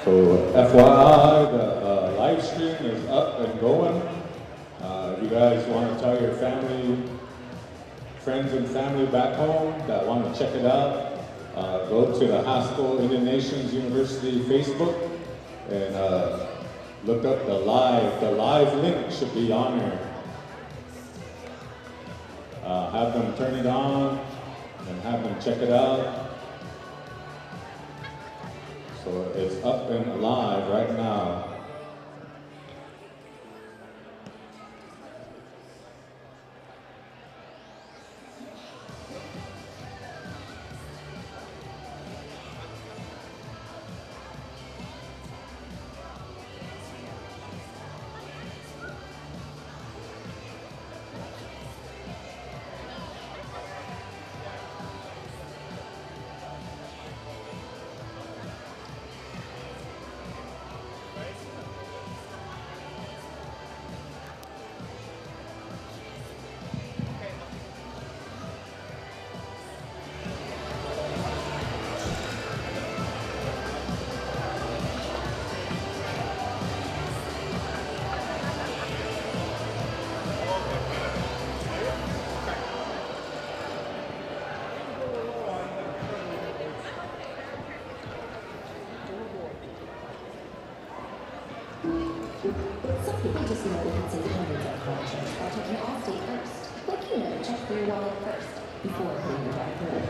So FYI, the live stream is up and going. If you guys want to tell your family, friends and family back home that want to check it out, go to the Haskell Indian Nations University Facebook and look up the live. The live link should be on there. Have them turn it on and have them check it out. So it's up and live right now. Some people just know they can save hundreds at car insurance by checking Allstate first. Like Keynote, check for your wallet first before putting your back through.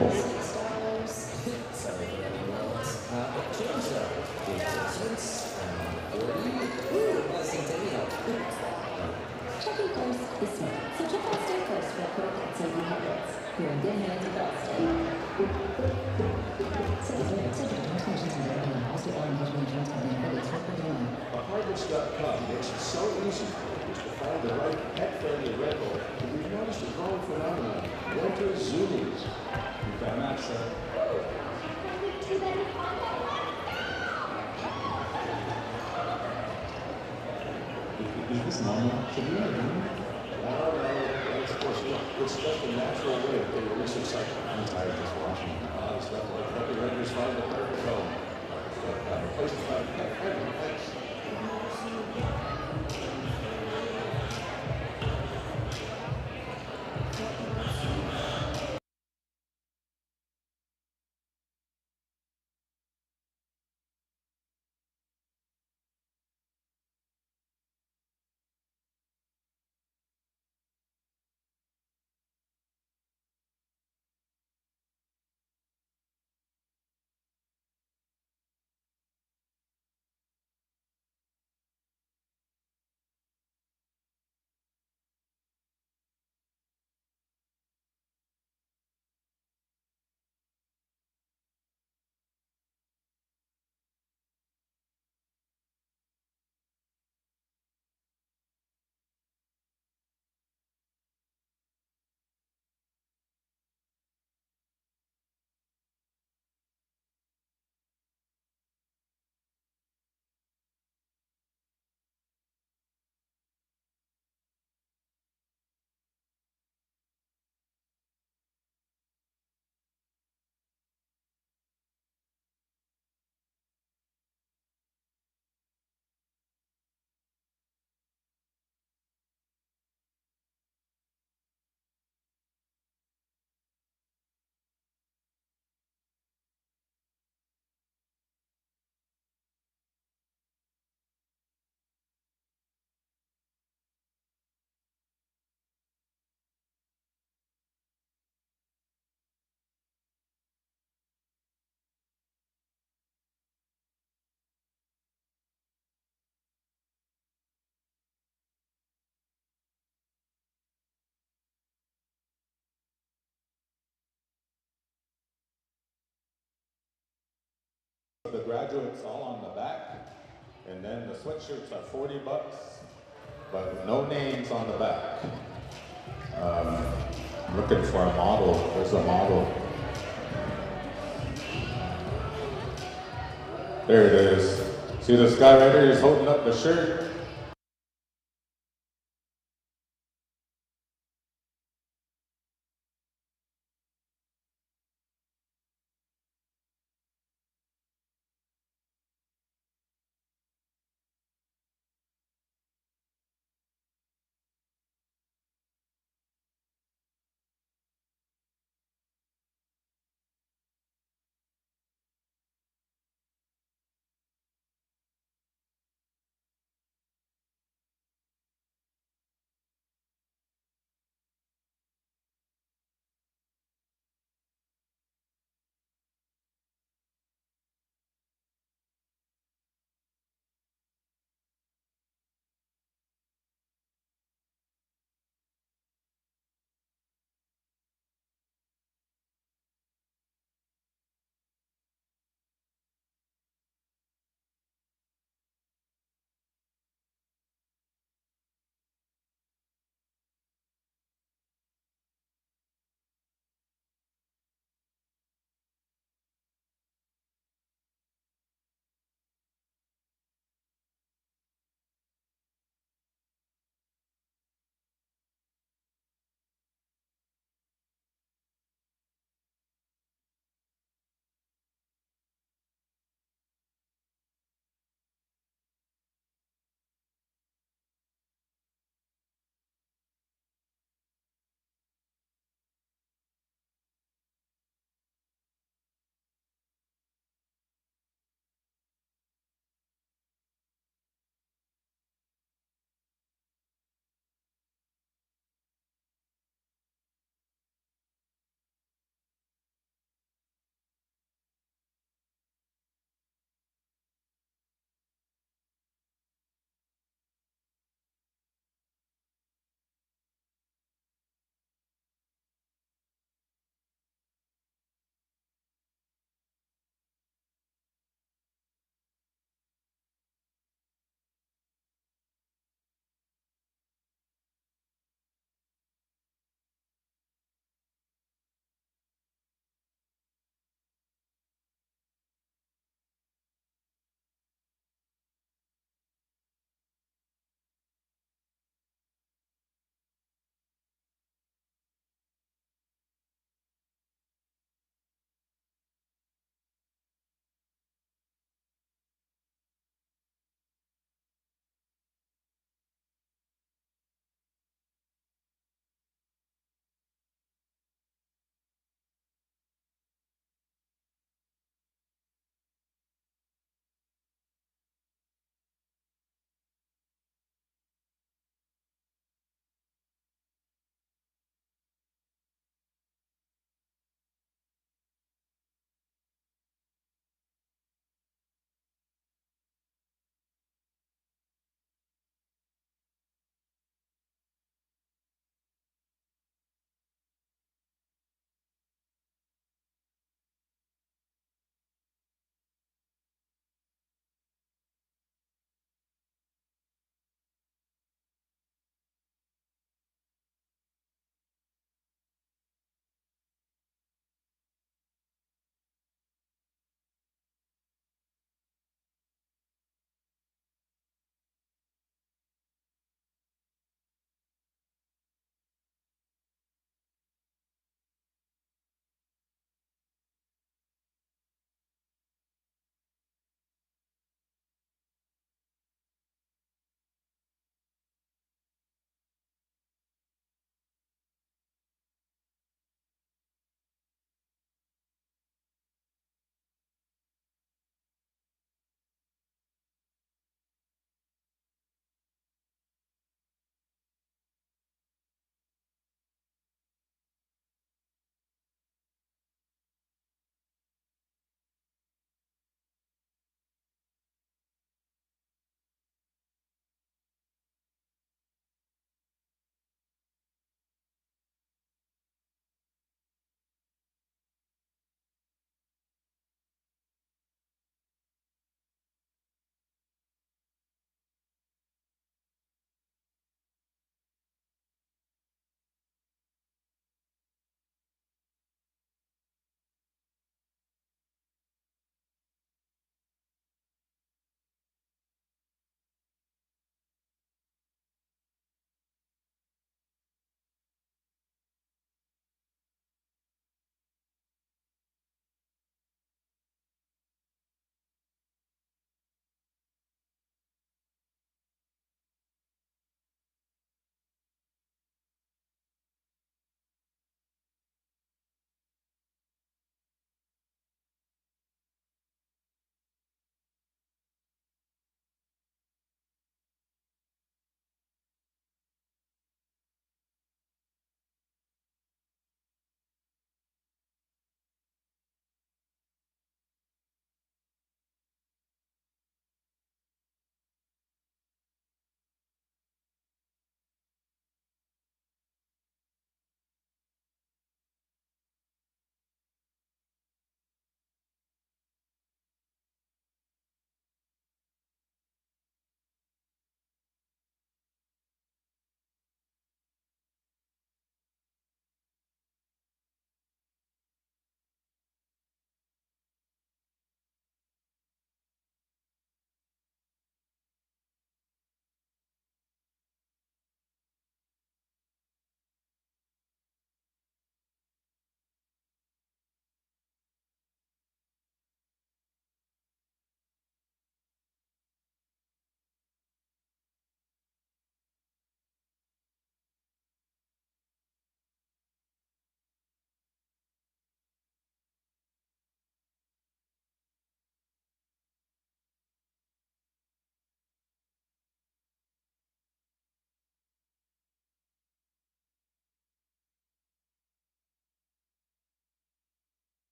$6. Sorry for any wallets. Change though. 50 cents. 40. Ooh, blessing to me. Checking first is smart. So check Allstate first real quick and save you hundreds. You're in good hands with Allstate. Harvest.com makes it so easy for you to find the right pet-friendly rental. And we've noticed a growing phenomenon, winter zoomies. You found that, sir? Is this normal? Should we have done No, that's of course not. It's just a natural way of getting a research cycle. I'm tired just watching. It's not like puppy renters find the perfect home. A place to find pet-friendly pets. The graduates all on the back, and then the sweatshirts are $40, but no names on the back. Looking for a model. There's a model. There it is. See this guy right here? He's holding up the shirt.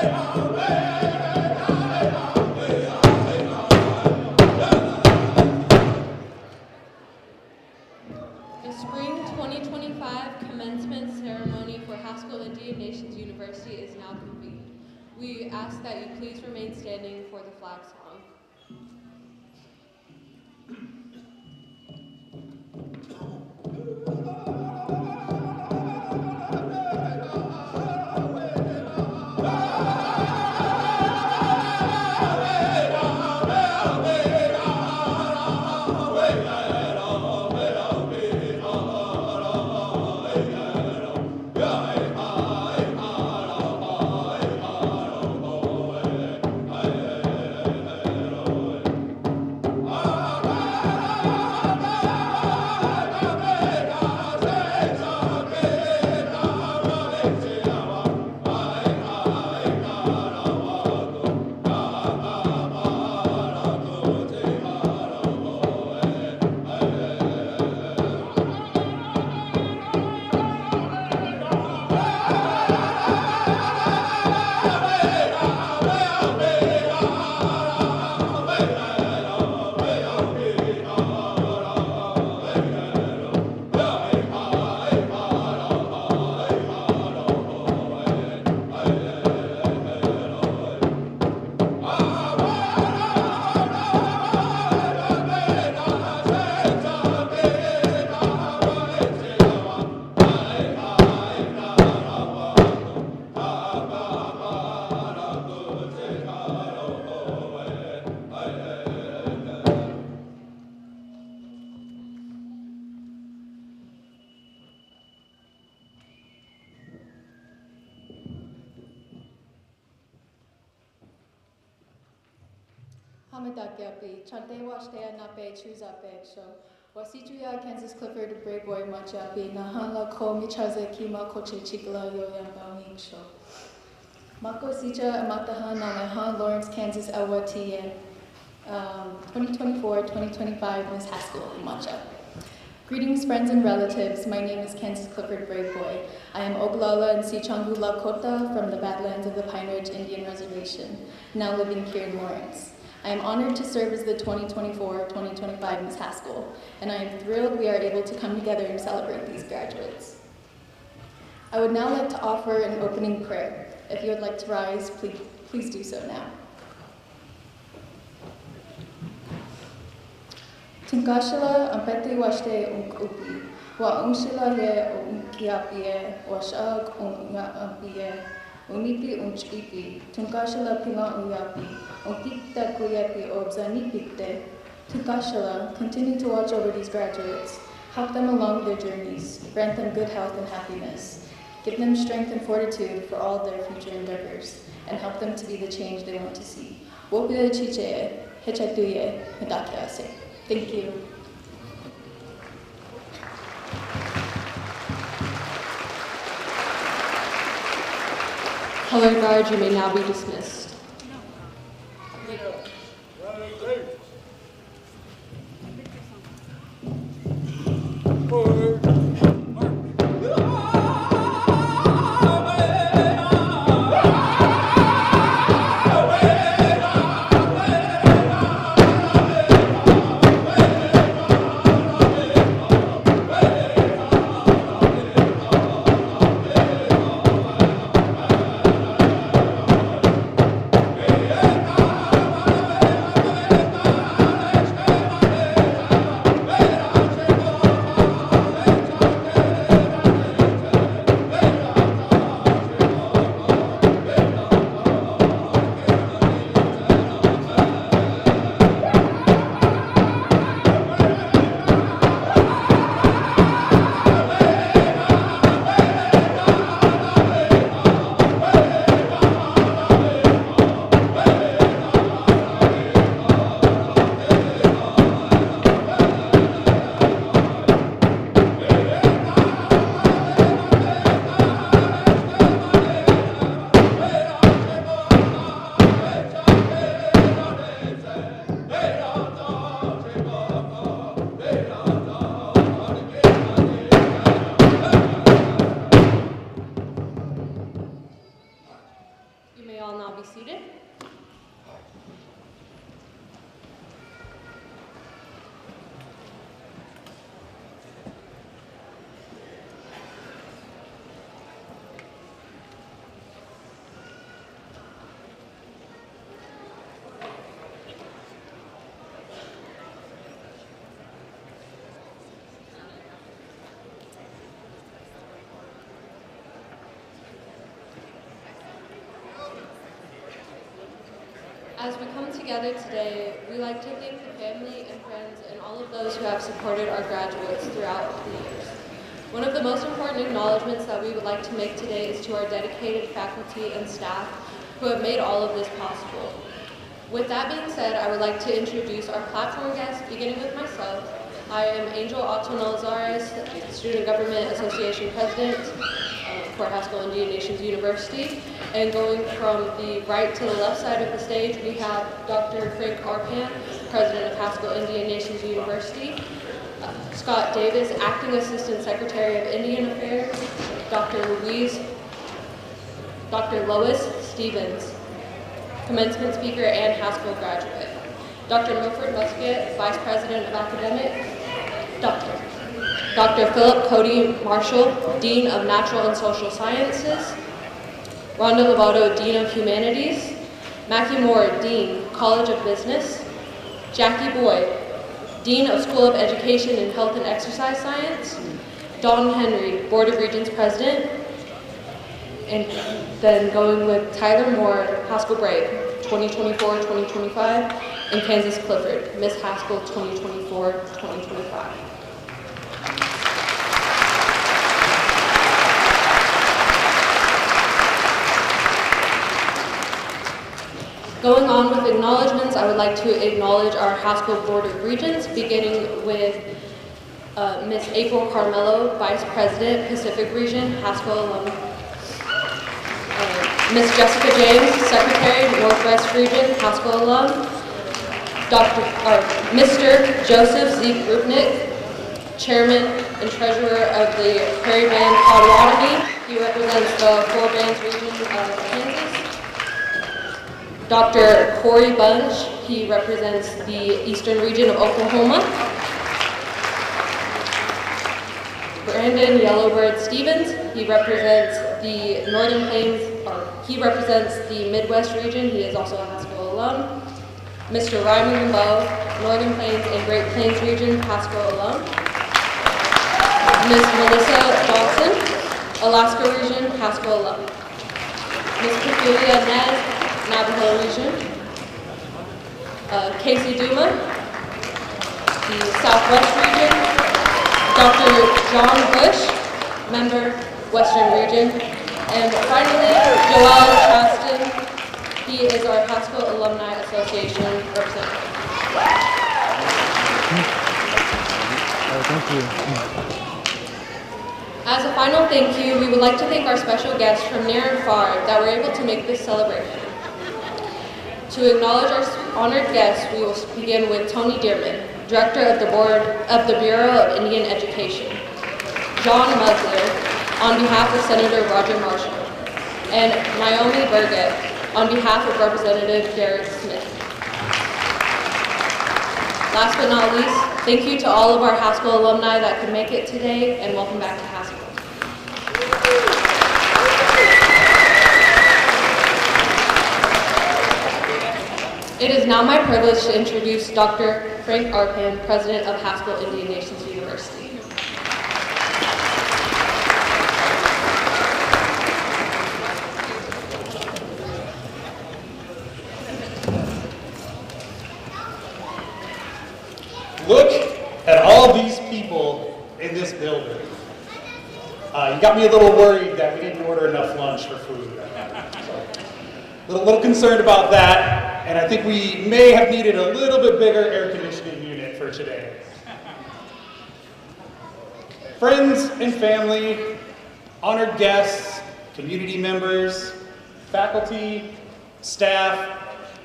The Spring 2025 commencement ceremony for Haskell Indian Nations University is now complete. We ask that you please remain standing for the flag song. Hamadakiapi, Chante Washtea Nape Chuzape, so Wasituya Kansas Clifford Brave Boy Machapi, Nahanla Ko Michaze Kima Koche Chikla Yoyamba Show. Mako Sicha Amatahan Namahan Lawrence, Kansas Awatiye, 2024-2025 Miss Haskell Macha. Greetings, friends and relatives. My name is Kansas Clifford Brave Boy. I am Oglala and Sichangu Lakota from the Badlands of the Pine Ridge Indian Reservation, now living here in Lawrence. I am honored to serve as the 2024-2025 Miss Haskell, and I am thrilled we are able to come together and celebrate these graduates. I would now like to offer an opening prayer. If you would like to rise, please do so now. Tinkashala ampeti washte upi, wa unshila ye unkiapie, wa shag unga ampie, unipi unchipi, Tunkashala pila uyapi, unkita kuyapi obzanipite. Tunkashala, continue to watch over these graduates, help them along their journeys, grant them good health and happiness, give them strength and fortitude for all their future endeavors, and help them to be the change they want to see. Wopile chiche, hechatuye, hidakiase. Thank you. Color Guard, you may now be dismissed. now be seated. As we come together today, we like to thank the family and friends and all of those who have supported our graduates throughout the years. One of the most important acknowledgments that we would like to make today is to our dedicated faculty and staff who have made all of this possible. With that being said, I would like to introduce our platform guests, beginning with myself. I am Angel Otto-Nalazares, Student Government Association President for Haskell Indian Nations University. And going from the right to the left side of the stage, we have Dr. Frank Arpan, President of Haskell Indian Nations University. Scott Davis, Acting Assistant Secretary of Indian Affairs. Dr. Lois Stevens, Commencement Speaker and Haskell graduate. Dr. Milford Muscat, Vice President of Academics. Dr. Philip Cody Marshall, Dean of Natural and Social Sciences. Rhonda Lovato, Dean of Humanities. Mackie Moore, Dean, College of Business. Jackie Boyd, Dean of School of Education in Health and Exercise Science. Dawn Henry, Board of Regents President. And then going with Tyler Moore, Haskell Brave, 2024-2025. And Kansas Clifford, Miss Haskell 2024-2025. Going on with acknowledgements, I would like to acknowledge our Haskell Board of Regents, beginning with Miss April Carmelo, Vice President, Pacific Region, Haskell alum. Miss Jessica James, Secretary, Northwest Region, Haskell alum. Mr. Joseph Zeke Rupnick, Chairman and Treasurer of the Prairie Band Potawatomi. He represents the 4 Bands region of Kansas. Dr. Corey Bunch, he represents the Eastern region of Oklahoma. Brandon Yellowbird Stevens, he represents the Northern Plains, he represents the Midwest region. He is also a Haskell alum. Mr. Ryman Lowe, Northern Plains and Great Plains region, Haskell alum. Ms. Melissa Dawson, Alaska region, Haskell alum. Ms. Cecilia Nez, Navajo region. Casey Duma, the Southwest region. Dr. John Bush, member, Western region. And finally, Joel Chaston, he is our Haskell Alumni Association representative. Thank you. As a final thank you, we would like to thank our special guests from near and far that were able to make this celebration. To acknowledge our honored guests, we will begin with Tony Dearman, Director of the Bureau of Indian Education, John Musler, on behalf of Senator Roger Marshall, and Naomi Burgett, on behalf of Representative Derek Smith. Last but not least, thank you to all of our Haskell alumni that could make it today, and welcome back to Haskell. It is now my privilege to introduce Dr. Frank Arpan, President of Haskell Indian Nations University. Look at all these people in this building. You got me a little worried that we didn't order enough lunch for food. So, a little concerned about that, and I think we may have needed a little bit bigger air conditioning unit for today. Friends and family, honored guests, community members, faculty, staff,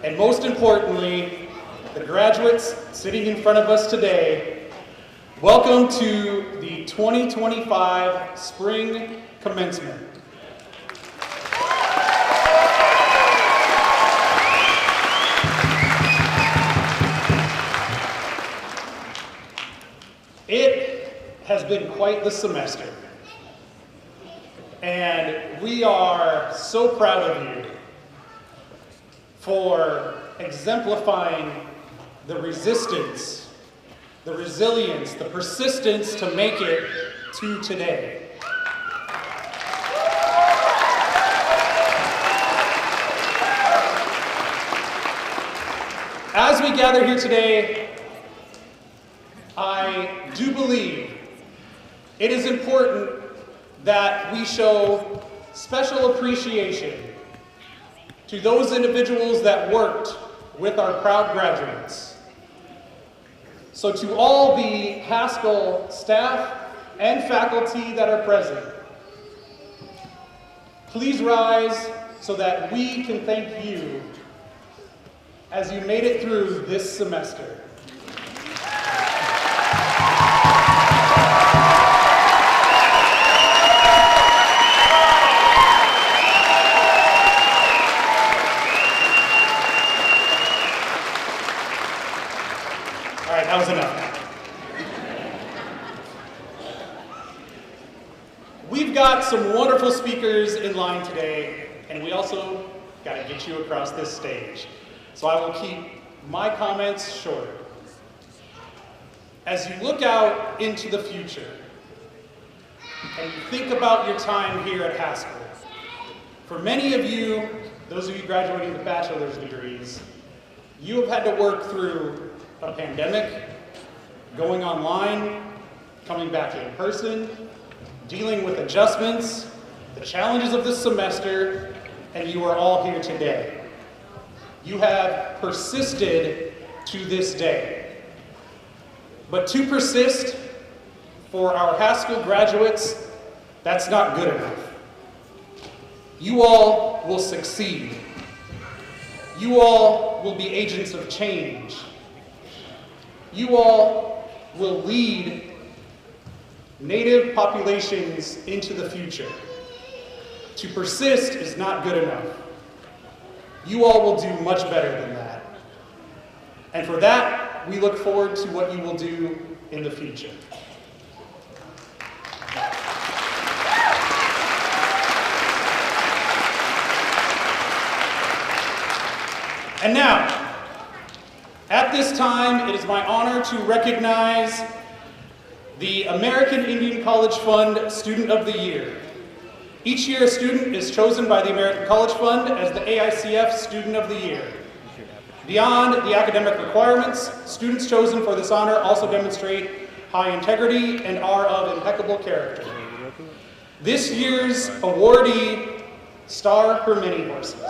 and most importantly, the graduates sitting in front of us today, welcome to the 2025 Spring Commencement. been quite the semester. And we are so proud of you for exemplifying the resistance, the resilience, the persistence to make it to today. As we gather here today, I do believe it is important that we show special appreciation to those individuals that worked with our proud graduates. So to all the Haskell staff and faculty that are present, please rise so that we can thank you as you made it through this semester. All right, that was enough. We've got some wonderful speakers in line today, and we also got to get you across this stage. So I will keep my comments short. As you look out into the future, and you think about your time here at Haskell, for many of you, those of you graduating with bachelor's degrees, you have had to work through a pandemic, going online, coming back in person, dealing with adjustments, the challenges of this semester, and you are all here today. You have persisted to this day. But to persist for our Haskell graduates, that's not good enough. You all will succeed. You all will be agents of change. You all will lead Native populations into the future. To persist is not good enough. You all will do much better than that. And for that, we look forward to what you will do in the future. And now, at this time, it is my honor to recognize the American Indian College Fund Student of the Year. Each year, a student is chosen by the American College Fund as the AICF Student of the Year. Beyond the academic requirements, students chosen for this honor also demonstrate high integrity and are of impeccable character. This year's awardee, Star Her Many Horses.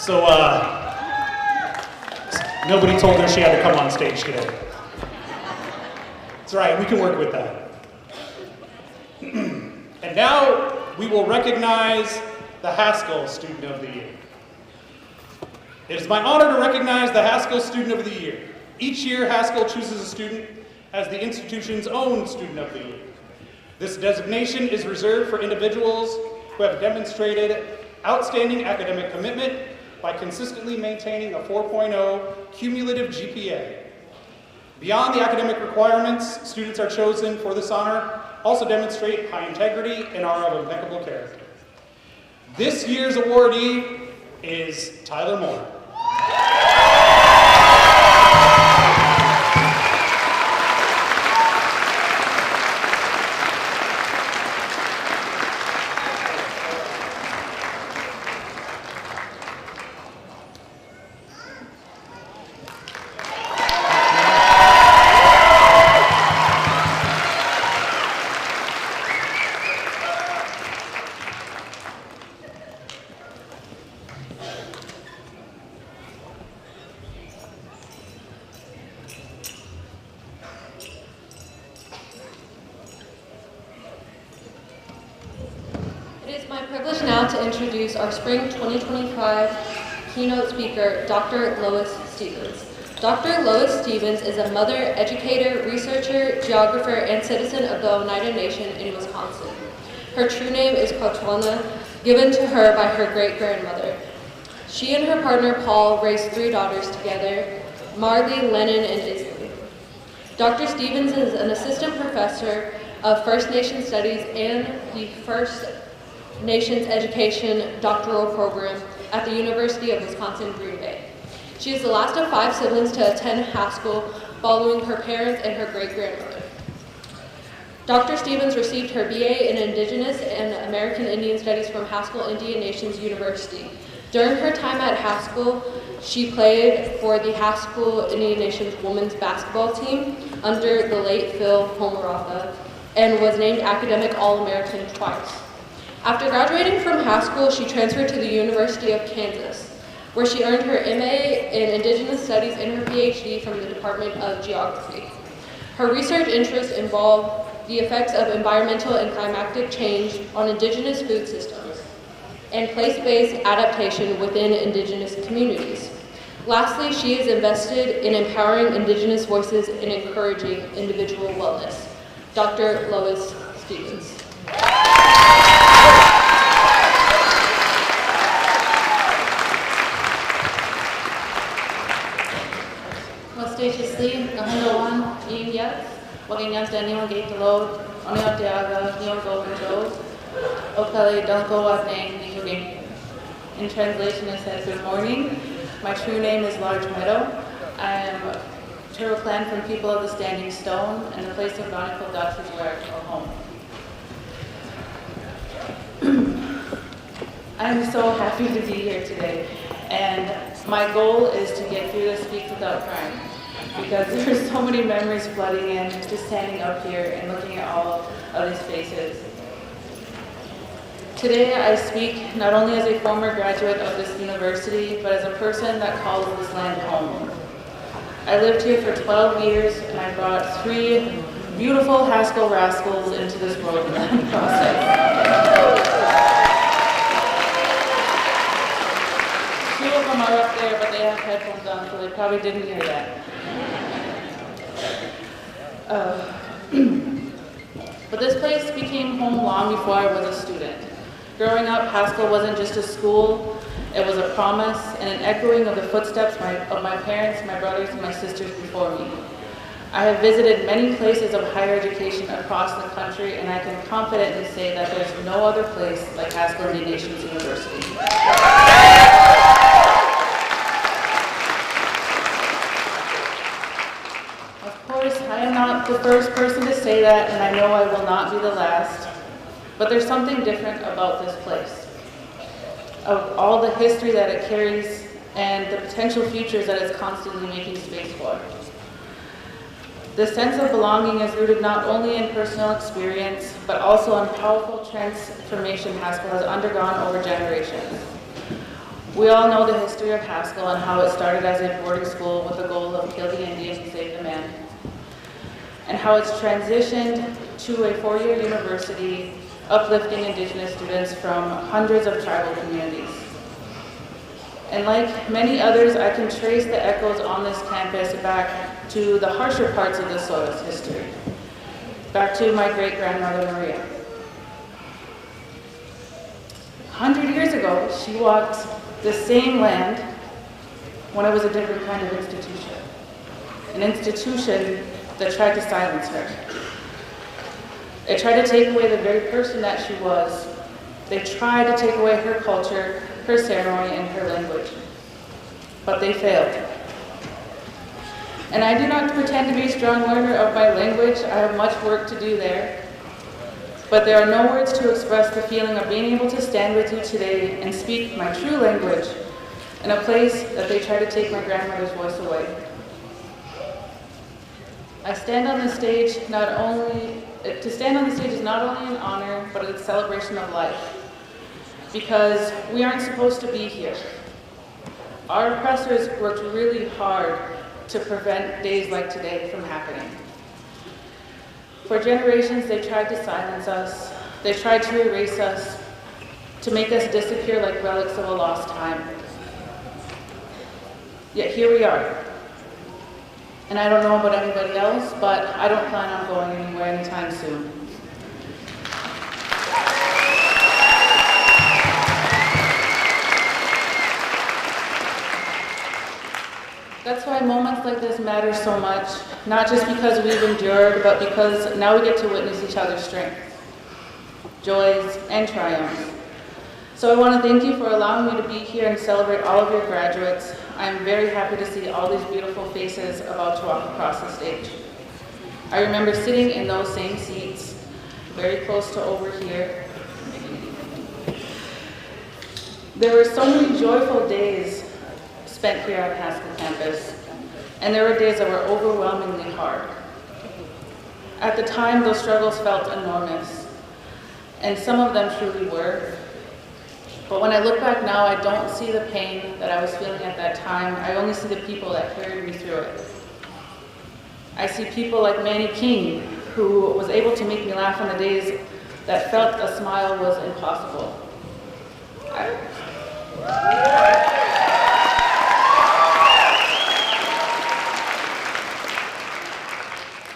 So, nobody told her she had to come on stage today. It's all right, we can work with that. And now, we will recognize the Haskell Student of the Year. It is my honor to recognize the Haskell Student of the Year. Each year, Haskell chooses a student as the institution's own Student of the Year. This designation is reserved for individuals who have demonstrated outstanding academic commitment by consistently maintaining a 4.0 cumulative GPA. Beyond the academic requirements, students are chosen for this honor also demonstrate high integrity and are of impeccable character. This year's awardee is Tyler Moore. now to introduce our Spring 2025 keynote speaker, Dr. Lois Stevens. Dr. Lois Stevens is a mother, educator, researcher, geographer, and citizen of the Oneida Nation in Wisconsin. Her true name is Katwana, given to her by her great-grandmother. She and her partner Paul raised 3 daughters together, Marley, Lennon, and Isley. Dr. Stevens is an assistant professor of First Nation Studies and the First Nations Education doctoral program at the University of Wisconsin-Green Bay. She is the last of 5 siblings to attend Haskell, following her parents and her great-grandmother. Dr. Stevens received her BA in Indigenous and American Indian Studies from Haskell Indian Nations University. During her time at Haskell, she played for the Haskell Indian Nations women's basketball team under the late Phil Homaratha and was named Academic All-American twice. After graduating from Haskell, she transferred to the University of Kansas, where she earned her MA in Indigenous Studies and her PhD from the Department of Geography. Her research interests involve the effects of environmental and climatic change on Indigenous food systems and place-based adaptation within Indigenous communities. Lastly, she is invested in empowering Indigenous voices and encouraging individual wellness. Dr. Lois Stevens. Audaciously, Nahandawan, Yes, Waganyanta, Nion Gate Load, Oniotiaga, Nion Go Joe, Okali, Don't Go Out Name, Nihuging. In translation, it says, good morning. My true name is Large Meadow. I am Turtle Clan from People of the Standing Stone, and the place of Nautical Ducks is where I call home. I'm so happy to be here today, and my goal is to get through this speak without crying, because there's so many memories flooding in just standing up here and looking at all of these faces. Today I speak not only as a former graduate of this university, but as a person that calls this land home. I lived here for 12 years, and I brought 3 beautiful Haskell rascals into this world in that process. 2 of them are up there, but they have headphones on, so they probably didn't hear that. But this place became home long before I was a student. Growing up, Haskell wasn't just a school, it was a promise and an echoing of the footsteps of my parents, my brothers, and my sisters before me. I have visited many places of higher education across the country, and I can confidently say that there's no other place like Haskell Indian Nations University. Of course, I am not the first person to say that, and I know I will not be the last, but there's something different about this place. Of all the history that it carries and the potential futures that it's constantly making space for. The sense of belonging is rooted not only in personal experience, but also in powerful transformation Haskell has undergone over generations. We all know the history of Haskell and how it started as a boarding school with the goal of kill the Indians and save the man, and how it's transitioned to a 4-year university uplifting Indigenous students from hundreds of tribal communities. And like many others, I can trace the echoes on this campus back to the harsher parts of the soil's history, back to my great-grandmother Maria. 100 years ago, she walked the same land when it was a different kind of institution, an institution that tried to silence her. They tried to take away the very person that she was. They tried to take away her culture, her ceremony, and her language. But they failed. And I do not pretend to be a strong learner of my language. I have much work to do there. But there are no words to express the feeling of being able to stand with you today and speak my true language in a place that they tried to take my grandmother's voice away. I stand on the stage to stand on the stage is not only an honor, but a celebration of life. Because we aren't supposed to be here. Our oppressors worked really hard to prevent days like today from happening. For generations, they tried to silence us. They tried to erase us. to make us disappear like relics of a lost time. Yet here we are. And I don't know about anybody else, but I don't plan on going anywhere anytime soon. That's why moments like this matter so much, not just because we've endured, but because now we get to witness each other's strength, joys, and triumphs. So I want to thank you for allowing me to be here and celebrate all of your graduates. I'm very happy to see all these beautiful faces about to walk across the stage. I remember sitting in those same seats, very close to over here. There were so many joyful days spent here on Haskell campus, and there were days that were overwhelmingly hard. At the time, those struggles felt enormous, and some of them truly were. But when I look back now, I don't see the pain that I was feeling at that time. I only see the people that carried me through it. I see people like Manny King, who was able to make me laugh on the days that felt a smile was impossible.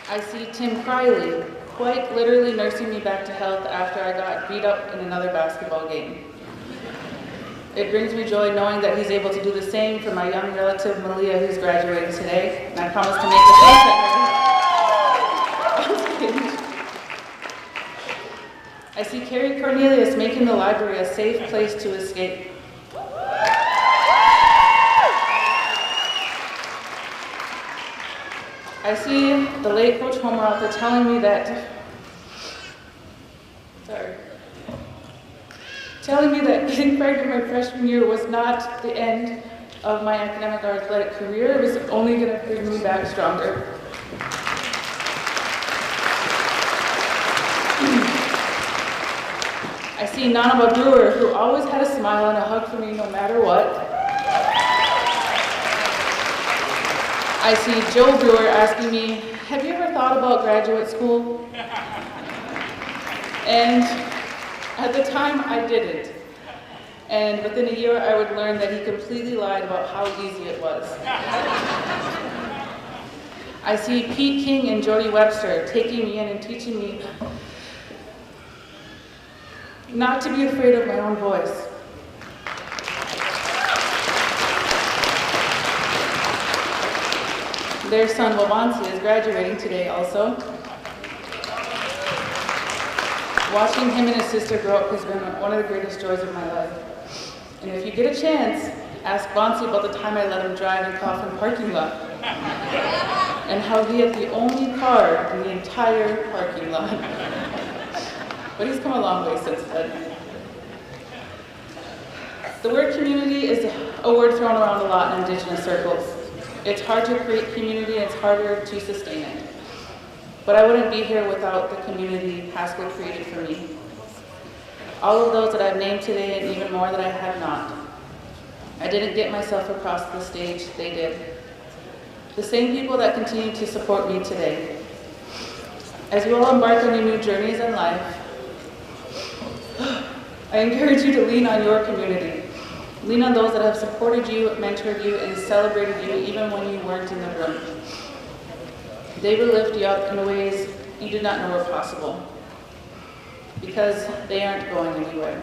I see Tim Criley quite literally nursing me back to health after I got beat up in another basketball game. It brings me joy knowing that he's able to do the same for my young relative Malia, who's graduating today, and I promise to make the same for her. I see Carrie Cornelius making the library a safe place to escape. I see the late Coach Homeralta telling me that, getting pregnant my freshman year was not the end of my academic or athletic career. It was only going to bring me back stronger. I see Nanaba Brewer, who always had a smile and a hug for me no matter what. I see Joe Brewer asking me, have you ever thought about graduate school? And at the time, I didn't. And within a year, I would learn that he completely lied about how easy it was. I see Pete King and Jody Webster taking me in and teaching me not to be afraid of my own voice. Their son, Wabansi, is graduating today also. Watching him and his sister grow up has been one of the greatest joys of my life. And if you get a chance, ask Bonsi about the time I let him drive and cough in the parking lot. And how he had the only car in the entire parking lot. But he's come a long way since then. The word community is a word thrown around a lot in Indigenous circles. It's hard to create community and it's harder to sustain it. But I wouldn't be here without the community Haskell created for me. All of those that I've named today and even more that I have not. I didn't get myself across the stage, they did. The same people that continue to support me today. As you all embark on your new journeys in life, I encourage you to lean on your community. Lean on those that have supported you, mentored you, and celebrated you even when you weren't in the room. They will lift you up in ways you did not know were possible, because they aren't going anywhere.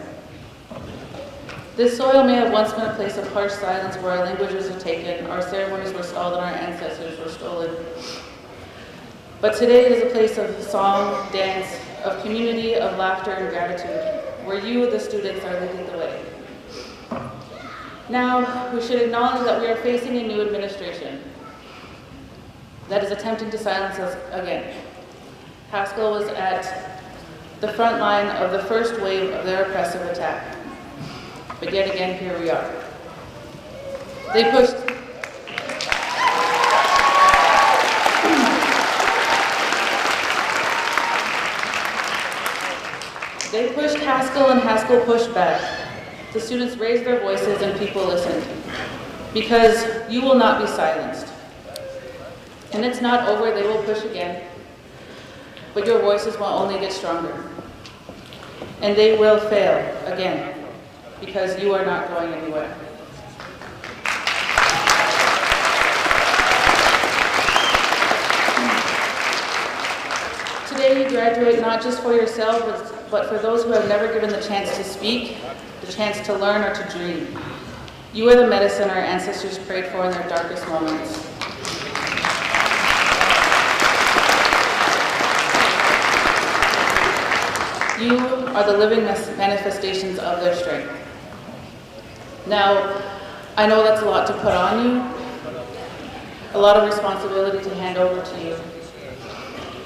This soil may have once been a place of harsh silence where our languages were taken, our ceremonies were stalled, and our ancestors were stolen. But today it is a place of song, dance, of community, of laughter, and gratitude, where you, the students, are leading the way. Now, we should acknowledge that we are facing a new administration that is attempting to silence us again. Haskell was at the front line of the first wave of their oppressive attack. But yet again, here we are. They pushed Haskell and Haskell pushed back. The students raised their voices and people listened. Because you will not be silenced. And it's not over, they will push again. But your voices will only get stronger. And they will fail again. because you are not going anywhere. Today you graduate not just for yourself, but for those who have never given the chance to speak, the chance to learn or to dream. You are the medicine our ancestors prayed for in their darkest moments. You are the living manifestations of their strength. Now, I know that's a lot to put on you, a lot of responsibility to hand over to you.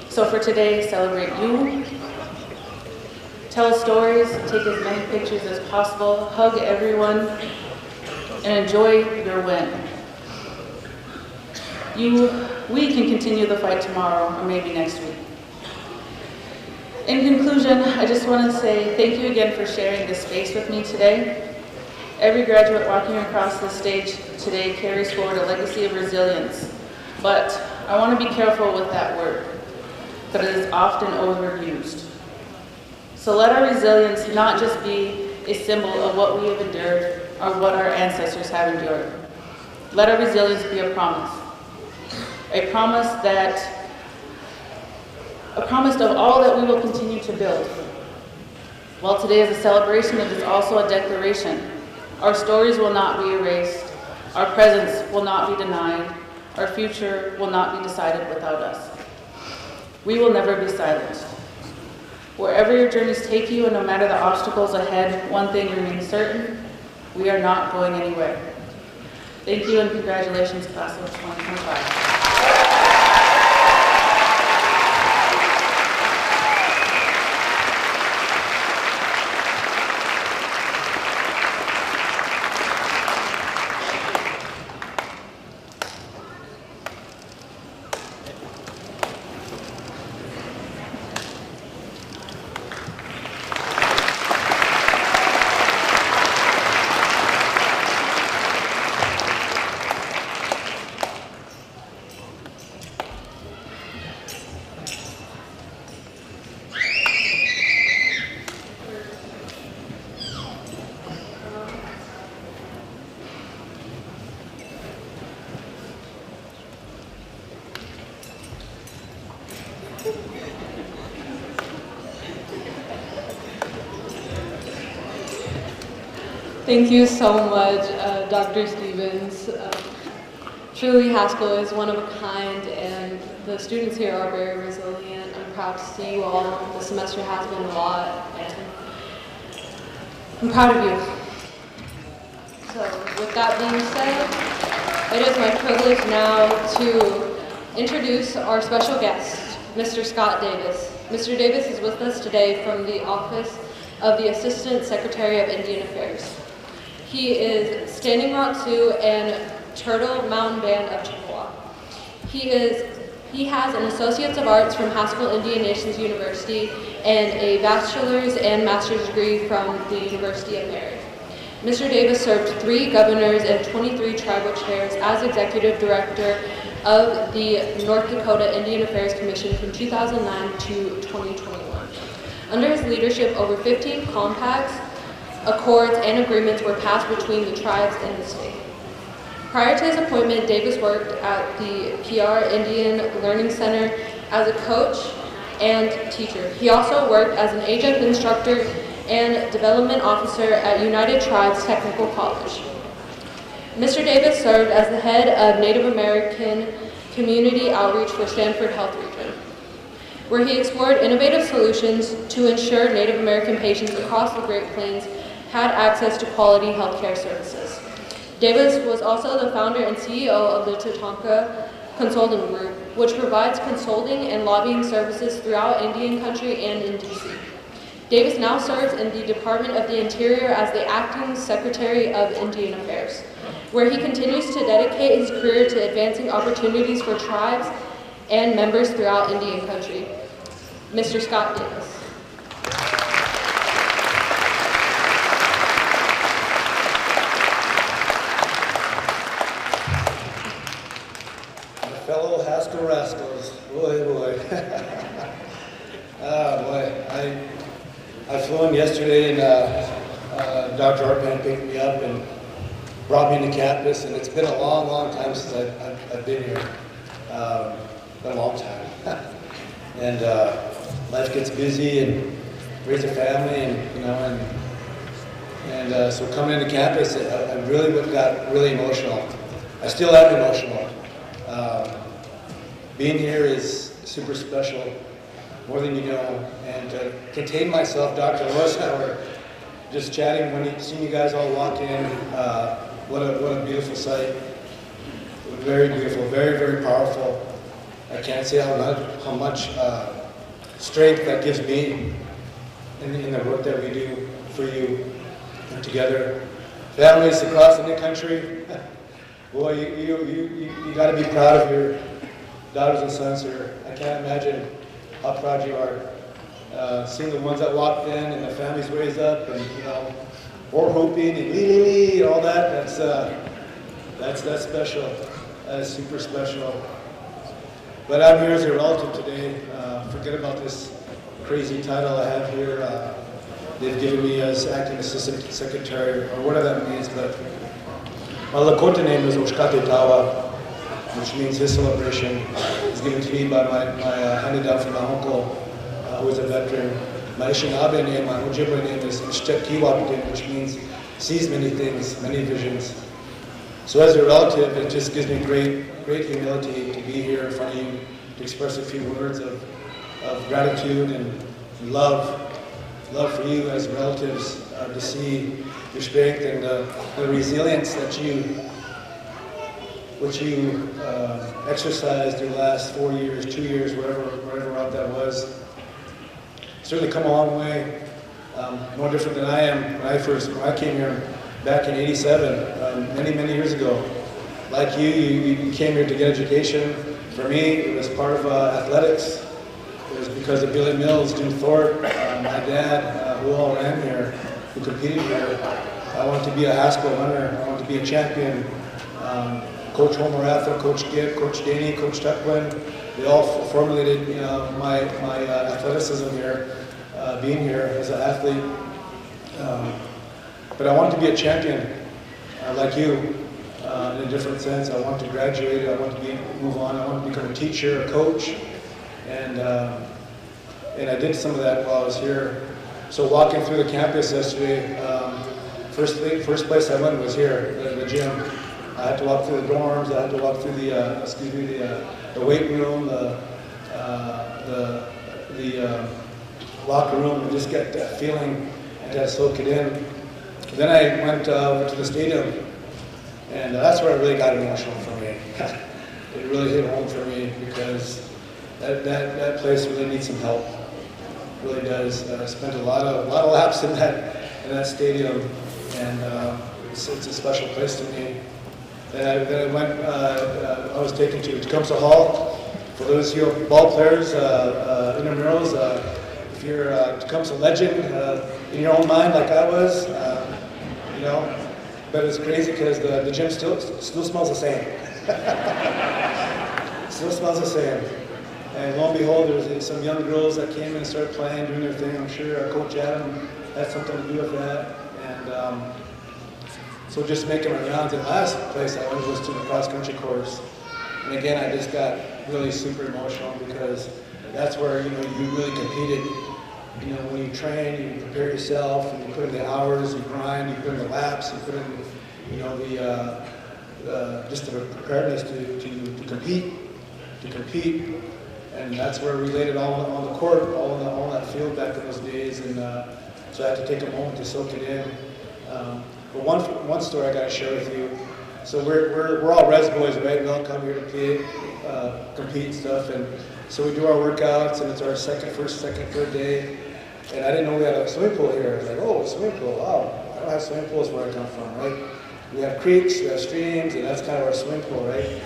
So for today, celebrate you, tell stories, take as many pictures as possible, hug everyone, and enjoy your win. We can continue the fight tomorrow or maybe next week. In conclusion, I just want to say thank you again for sharing this space with me today. Every graduate walking across the stage today carries forward a legacy of resilience, but I want to be careful with that word, but it is often overused. So let our resilience not just be a symbol of what we have endured or what our ancestors have endured. Let our resilience be a promise of all that we will continue to build. While today is a celebration, it is also a declaration. Our stories will not be erased, our presence will not be denied, our future will not be decided without us. We will never be silenced. Wherever your journeys take you and no matter the obstacles ahead, one thing remains certain: we are not going anywhere. Thank you and congratulations, class of 2025. Thank you so much, Dr. Stevens. Truly, Haskell is one of a kind, and the students here are very resilient. I'm proud to see you all. The semester has been a lot, and I'm proud of you. So, with that being said, it is my privilege now to introduce our special guest, Mr. Scott Davis. Mr. Davis is with us today from the Office of the Assistant Secretary of Indian Affairs. He is Standing Rock Sioux and Turtle Mountain Band of Chippewa. He has an Associates of Arts from Haskell Indian Nations University and a bachelor's and master's degree from the University of Mary. Mr. Davis served 3 governors and 23 tribal chairs as executive director of the North Dakota Indian Affairs Commission from 2009 to 2021. Under his leadership, over 15 compacts, accords, and agreements were passed between the tribes in the state. Prior to his appointment, Davis worked at the PR Indian Learning Center as a coach and teacher. He also worked as an adjunct instructor and development officer at United Tribes Technical College. Mr. Davis served as the head of Native American Community Outreach for Stanford Health Region, where he explored innovative solutions to ensure Native American patients across the Great Plains had access to quality healthcare services. Davis was also the founder and CEO of the Tatanka Consulting Group, which provides consulting and lobbying services throughout Indian Country and in DC. Davis now serves in the Department of the Interior as the Acting Secretary of Indian Affairs, where he continues to dedicate his career to advancing opportunities for tribes and members throughout Indian Country. Mr. Scott Davis. Fellow Haskell rascals, boy. Oh boy, I flew in yesterday and Dr. Arpan picked me up and brought me into campus, and it's been a long, long time since I've been here. Been a long time. And life gets busy and raise a family, and you know, and so coming into campus, I really got really emotional. I still am emotional. Being here is super special, more than you know, and to contain myself, Dr. Lois and I were just chatting when seeing you guys all walk in. What a beautiful sight. Very beautiful, very, very powerful. I can't say how much strength that gives me in the work that we do for you and together. Families across the country, boy, you got to be proud of your daughters and sons here. I can't imagine how proud you are. Seeing the ones that walked in and the families raised up, and you know, war whooping and lee and all that. That's special. That is super special. But I'm here as a relative today. Forget about this crazy title I have here. They've given me as acting assistant secretary, or whatever that means. But my Lakota name is Oshkate Tawa, which means his celebration. It's given to me by handed down from my uncle, who is a veteran. My Anishinaabe name, my Ojibwe name is Mshtek, which means sees many things, many visions. So as a relative, it just gives me great humility to be here in front of you, to express a few words of gratitude and love for you as relatives, to see your strength and the resilience that which you exercised your last 4 years, 2 years, whatever out that was. Certainly come a long way, no different than I am when I came here back in '87, many years ago. Like you came here to get education. For me, it was part of athletics. It was because of Billy Mills, Jim Thorpe, my dad, who all ran here, who competed here. I wanted to be a Haskell runner. I wanted to be a champion. Coach Homer Ratha, Coach Gibb, Coach Daney, Coach Tuckwin, they all formulated my athleticism here, being here as an athlete. But I wanted to be a champion, like you, in a different sense. I wanted to graduate. I wanted to move on. I wanted to become a teacher, a coach, and I did some of that while I was here. So walking through the campus yesterday, first place I went was here, the gym. I had to walk through the dorms. I had to walk through the weight room, the locker room, and just get that feeling and to soak it in. Then I went over to the stadium, and that's where it really got emotional for me. It really hit home for me because that place really needs some help. It really does. I spent a lot of laps in that stadium, and it's a special place to me. Then I went. I was taken to Tecumseh Hall. For those of you ball players, intramurals, if you're a Tecumseh legend in your own mind, like I was, you know. But it's crazy because the gym still smells the same. Still smells the same. And lo and behold, there's some young girls that came in and started playing, doing their thing. I'm sure Coach Adam had something to do with that. And so just making my rounds. And the last place I went was to the cross-country course. And again, I just got really super emotional because that's where you really competed. You know, when you train, you prepare yourself, and you put in the hours, you grind, you put in the laps, you put in, just the preparedness to compete, and that's where we laid it all on the court, all on that field back in those days, and so I had to take a moment to soak it in. But one story I got to share with you. So we're all res boys, right? We all come here to compete and stuff, and so we do our workouts, and it's our first, second, third day. And I didn't know we had a swimming pool here. I was like, oh, a swimming pool, wow. I don't have swimming pools where I come from, right? We have creeks, we have streams, and that's kind of our swimming pool, right?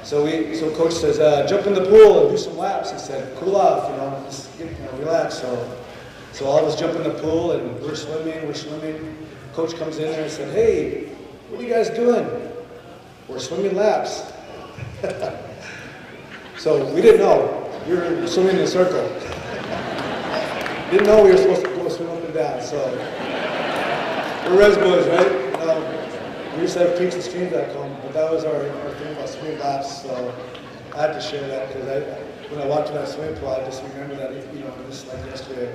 So coach says, jump in the pool and do some laps. He said, cool off, just relax. So all of us jump in the pool, and we're swimming. Coach comes in there and said, hey, what are you guys doing? We're swimming laps. So we didn't know. We were swimming in a circle. Didn't know we were supposed to go swim up and down. So We're res boys, right? We used to have creeks and streams back home, but that was our thing about swimming laps, so I had to share that because when I walked to that swimming pool, I just remember that, just like yesterday.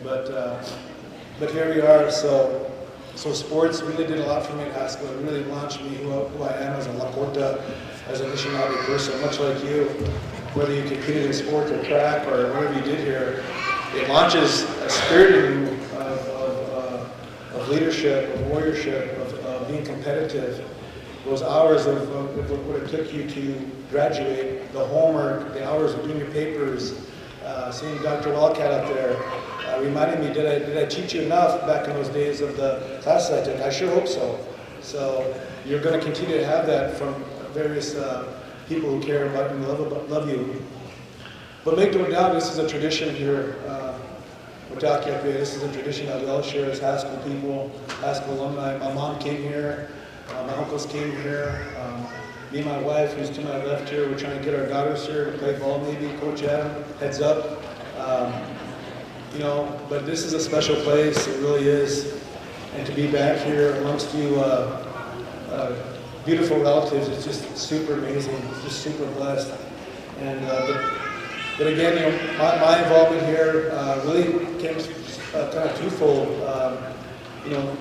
But here we are, so sports really did a lot for me at Haskell. It really launched me who I am as a Lakota, as a Anishinaabe person, much like you. Whether you competed in sport or track or whatever you did here, it launches a spirit in you of leadership, of warriorship, of being competitive. Those hours of what it took you to graduate, the homework, the hours of doing your papers, seeing Dr. Wildcat out there, reminded me, did I teach you enough back in those days of the classes I took? I sure hope so. So you're going to continue to have that from various people who care about you and love you. But make no doubt, this is a tradition here. This is a tradition that we all share as Haskell people, Haskell alumni. My mom came here, my uncles came here, me and my wife, who's to my left here, we're trying to get our daughters here to play ball maybe. Coach Adam, heads up. But this is a special place, it really is. And to be back here amongst you beautiful relatives is just super amazing, just super blessed. And but again, my involvement here really came kind of twofold.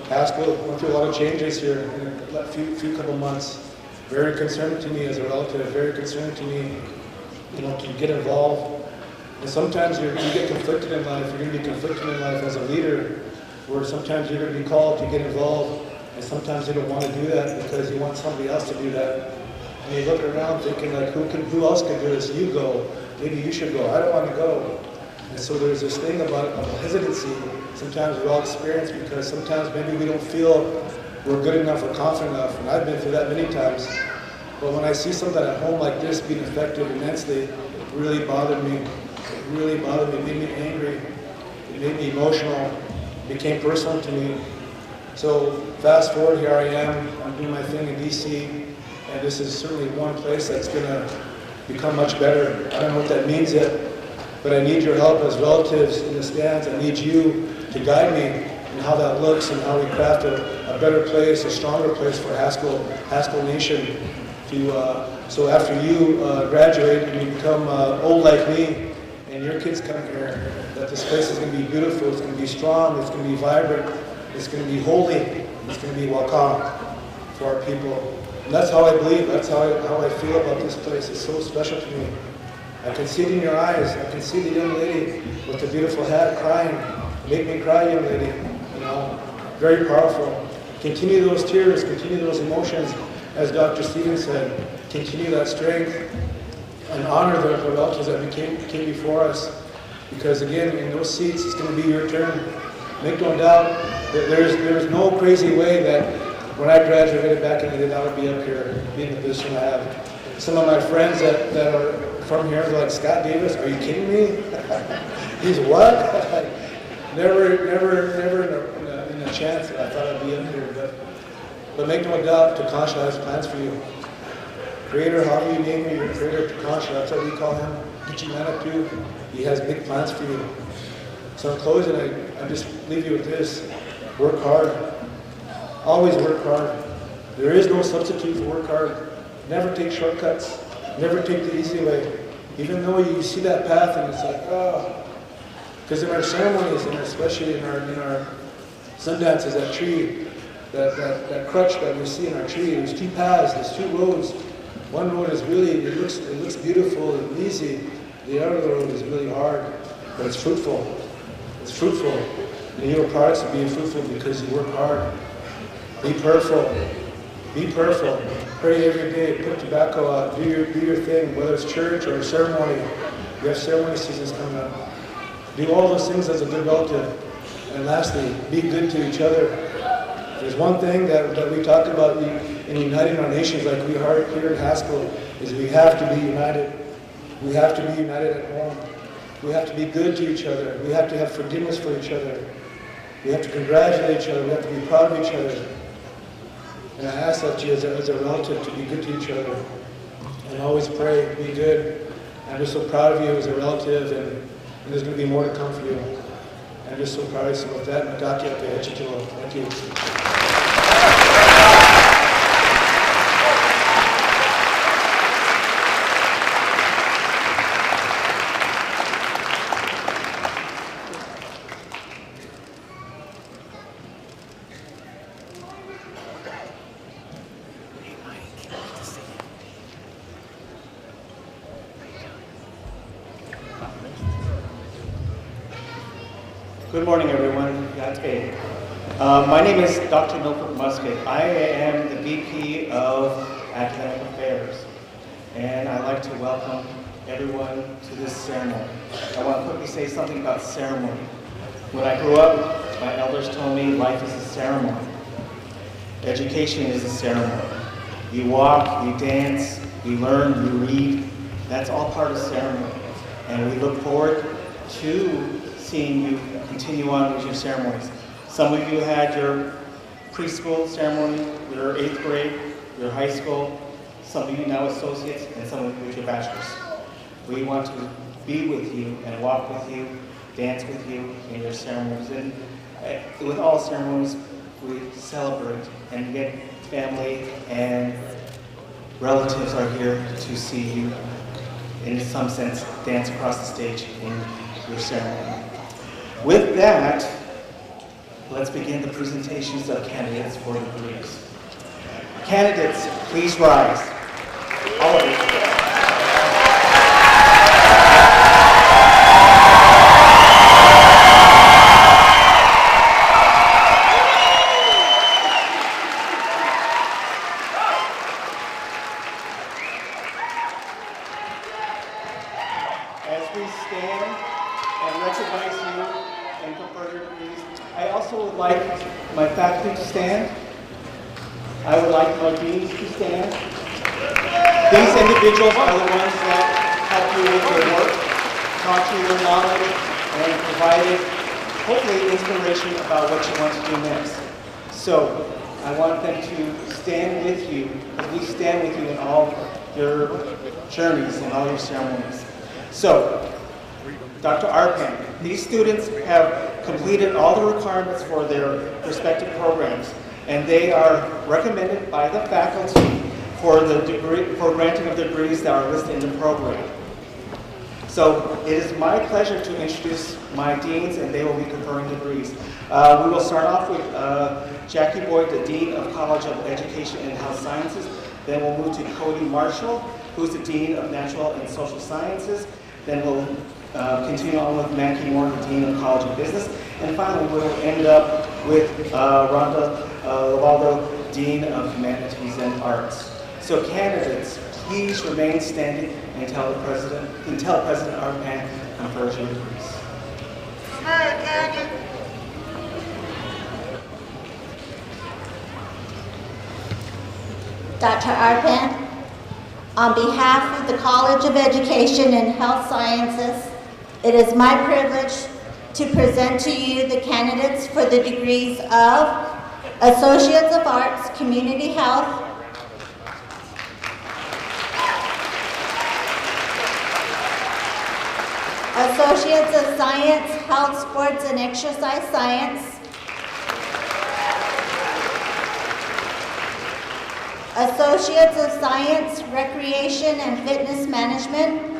Haskell went through a lot of changes here in a few couple months. Very concerning to me as a relative, very concerning to me, to get involved. And sometimes you get conflicted in life. You're going to be conflicted in life as a leader, where sometimes you're going to be called to get involved, and sometimes you don't want to do that because you want somebody else to do that. And you look around thinking like, who else can do this? You go. Maybe you should go. I don't want to go. And so there's this thing about hesitancy sometimes we all experience because sometimes maybe we don't feel we're good enough or confident enough. And I've been through that many times. But when I see something at home like this being effective immensely, it really bothered me. It really bothered me. It made me angry. It made me emotional. It became personal to me. So fast forward, here I am. I'm doing my thing in DC. And this is certainly one place that's going to become much better. I don't know what that means yet, but I need your help as relatives in the stands. I need you to guide me in how that looks and how we craft a better place, a stronger place for Haskell Nation. So after you graduate and you become old like me, and your kids come here, that this place is going to be beautiful, it's going to be strong, it's going to be vibrant, it's going to be holy, it's going to be welcome for our people. And that's how I believe, that's how I feel about this place. It's so special to me. I can see it in your eyes. I can see the young lady with the beautiful hat crying. Make me cry, young lady. Very powerful. Continue those tears, continue those emotions. As Dr. Stevens said, continue that strength and honor the relatives that came before us. Because again, in those seats, it's going to be your turn. Make no doubt that there's no crazy way that when I graduated back in the day, I would be up here, be in the position I have. Some of my friends that are from here, they're like, Scott Davis, are you kidding me? He's what? never in a chance that I thought I'd be up here. But make no doubt, Takansha has plans for you. Creator, however you name me, your creator, Takansha, that's what we call him. Ichimanatu, he has big plans for you. So in closing, I just leave you with this. Work hard. Always work hard. There is no substitute for work hard. Never take shortcuts. Never take the easy way. Even though you see that path and it's like, oh. Because in our ceremonies, and especially in our sun dances, that tree, that crutch that we see in our tree, there's two paths, there's two roads. One road is really, it looks beautiful and easy. The other road is really hard, but it's fruitful. It's fruitful. And your products are being fruitful because you work hard. Be prayerful. Be prayerful. Pray every day. Put tobacco out. Do your thing, whether it's church or a ceremony. You have ceremony seasons coming up. Do all those things as a good relative. And lastly, be good to each other. There's one thing that we talk about in uniting our nations, like we are here in Haskell, is we have to be united. We have to be united at home. We have to be good to each other. We have to have forgiveness for each other. We have to congratulate each other. We have to be proud of each other. And I ask that you as a relative to be good to each other. And always pray, be good. I'm just so proud of you as a relative, and there's going to be more to come for you. I'm just so proud of that. Mataki at the HINU. Thank you. Good morning, everyone. My name is Dr. Milford Musket. I am the VP of Academic Affairs, and I'd like to welcome everyone to this ceremony. I want to quickly say something about ceremony. When I grew up, my elders told me life is a ceremony. Education is a ceremony. You walk, you dance, you learn, you read. That's all part of ceremony. And we look forward to seeing you continue on with your ceremonies. Some of you had your preschool ceremony, your 8th grade, your high school, some of you now associates, and some of you with your bachelors. We want to be with you and walk with you, dance with you in your ceremonies. And with all ceremonies, we celebrate, and get family and relatives are here to see you, in some sense, dance across the stage in your ceremony. With that, let's begin the presentations of candidates for degrees. Candidates, please rise. All of you. As we stand and recognize you and confer your degrees, I also would like my faculty to stand. I would like my deans to stand. These individuals are the ones that help you with your work, taught you your knowledge, and provided, hopefully, inspiration about what you want to do next. So, I want them to stand with you, as we stand with you in all your journeys and all your ceremonies. So, Dr. Arpan, these students have completed all the requirements for their respective programs, and they are recommended by the faculty for granting of degrees that are listed in the program. So it is my pleasure to introduce my deans, and they will be conferring degrees. We will start off with Jackie Boyd, the Dean of College of Education and Health Sciences. Then we'll move to Cody Marshall, who's the Dean of Natural and Social Sciences. Then we'll continue on with Mackie Moore, the Dean of College of Business. And finally, we'll end up with Rhonda Lavaldo, Dean of Humanities and Arts. So candidates, please remain standing until President Arpan confers your degrees. Dr. Arpan, on behalf of the College of Education and Health Sciences, it is my privilege to present to you the candidates for the degrees of Associates of Arts, Community Health, Associates of Science, Health, Sports, and Exercise Science, Associates of Science, Recreation and Fitness Management,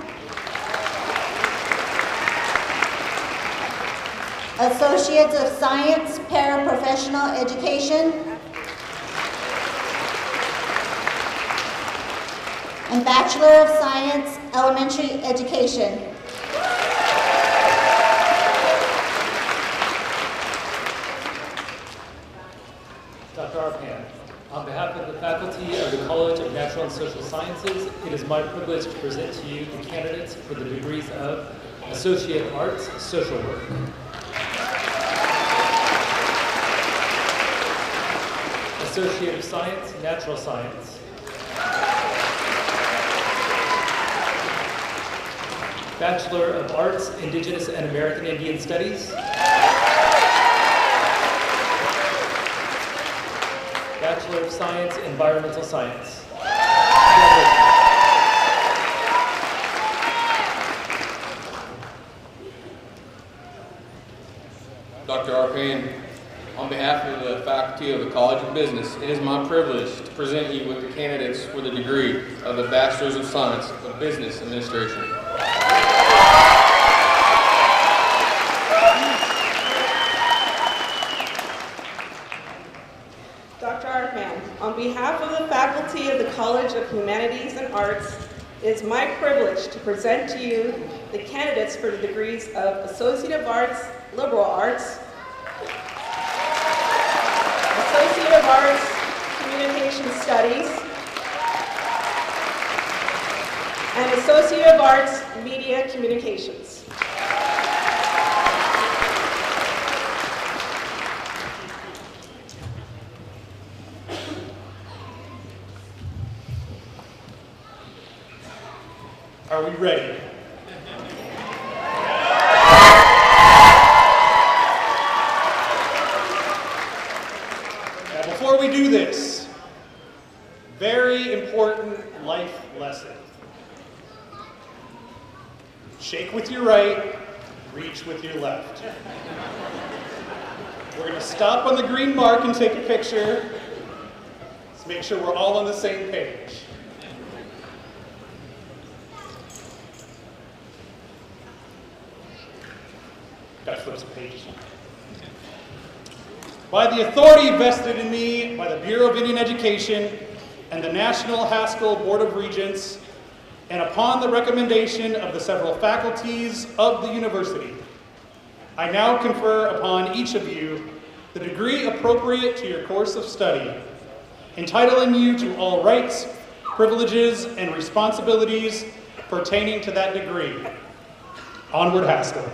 Associates of Science, Paraprofessional Education, and Bachelor of Science, Elementary Education. Dr. Arpan, on behalf of the faculty of the College of Natural and Social Sciences, it is my privilege to present to you the candidates for the degrees of Associate of Arts, Social Work, Associate of Science, Natural Science, Bachelor of Arts, Indigenous and American Indian Studies, Bachelor of Science, Environmental Science. Dr. Arpan, on behalf of the faculty of the College of Business, it is my privilege to present you with the candidates for the degree of the Bachelor's of Science of Business Administration. Dr. Arpan, on behalf of the faculty of the College of Humanities and Arts, it is my privilege to present to you the candidates for the degrees of Associate of Arts, Liberal Arts, Associate of Arts, Communication Studies, and Associate of Arts, Media Communications. Are we ready? Now, before we do this, very important life lesson. Shake with your right, reach with your left. We're going to stop on the green mark and take a picture. Let's make sure we're all on the same page. Gotta flip some pages. By the authority vested in me by the Bureau of Indian Education and the National Haskell Board of Regents, and upon the recommendation of the several faculties of the university, I now confer upon each of you the degree appropriate to your course of study, entitling you to all rights, privileges, and responsibilities pertaining to that degree. Onward, Haskell.